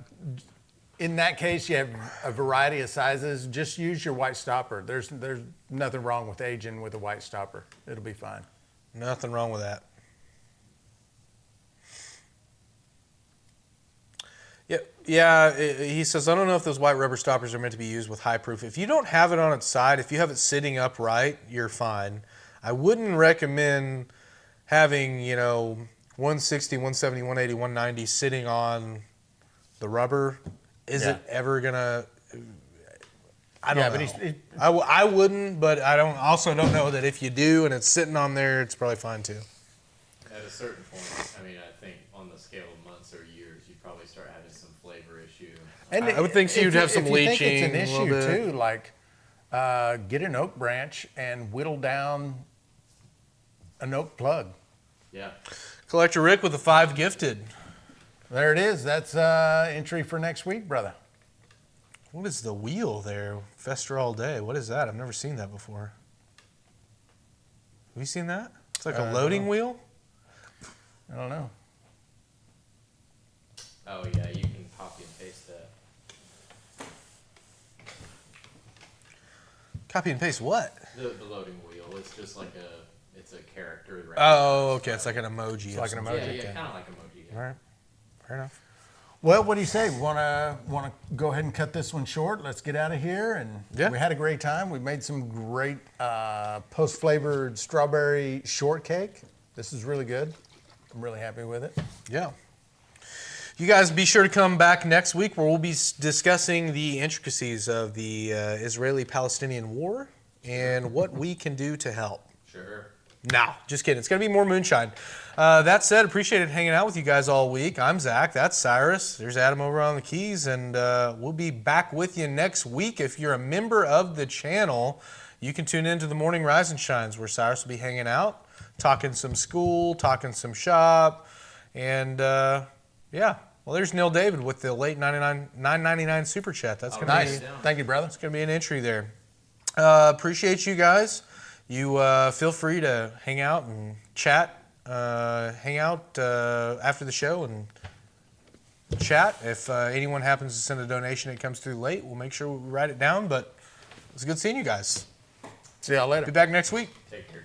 In that case, you have a variety of sizes. Just use your white stopper. There's nothing wrong with aging with a white stopper. It'll be fine. nothing wrong with that. Yeah. He says, I don't know if those white rubber stoppers are meant to be used with high proof. If you don't have it on its side, if you have it sitting upright, you're fine. I wouldn't recommend having, 160, 170, 180, 190 sitting on the rubber. Is it ever going to... I don't know. I wouldn't, but also don't know that if you do and it's sitting on there, it's probably fine too. At a certain point, I think on the scale of months or years, you'd probably start having some flavor issue. And I would think so. You'd have some leaching. If you think it's an a little issue bit. too, like get an oak branch and whittle down an oak plug. Yeah. Collector Rick with the 5 gifted. There it is. That's entry for next week, brother. What is the wheel there? Fester all day. What is that? I've never seen that before. Have you seen that? It's like a loading wheel? I don't know. Oh yeah, you can copy and paste that. Copy and paste what? The loading wheel. It's just like it's a character. Oh, okay. It's like an emoji. It's like an Yeah, emoji. kind of like emoji. Yeah. All right. Fair enough. Well, what do you say? We want to go ahead and cut this one short. Let's get out of here. And we had a great time. We made some great post-flavored strawberry shortcake. This is really good. I'm really happy with it. Yeah. You guys be sure to come back next week where we'll be discussing the intricacies of the Israeli-Palestinian war and what we can do to help. Sure. No, just kidding. It's going to be more moonshine. That said, appreciated hanging out with you guys all week. I'm Zach. That's Cyrus. There's Adam over on the keys. And we'll be back with you next week. If you're a member of the channel, you can tune into the Morning Rise and Shines where Cyrus will be hanging out, talking some school, talking some shop. And, well, there's Neil David with the late $9.99 super chat. That's going to Nice. be, Thank you, brother. it's going to be an entry there. Appreciate you guys. You feel free to hang out and chat, hang out after the show and chat. If anyone happens to send a donation that comes through late, we'll make sure we write it down. But it was good seeing you guys. See y'all later. Be back next week. Take care.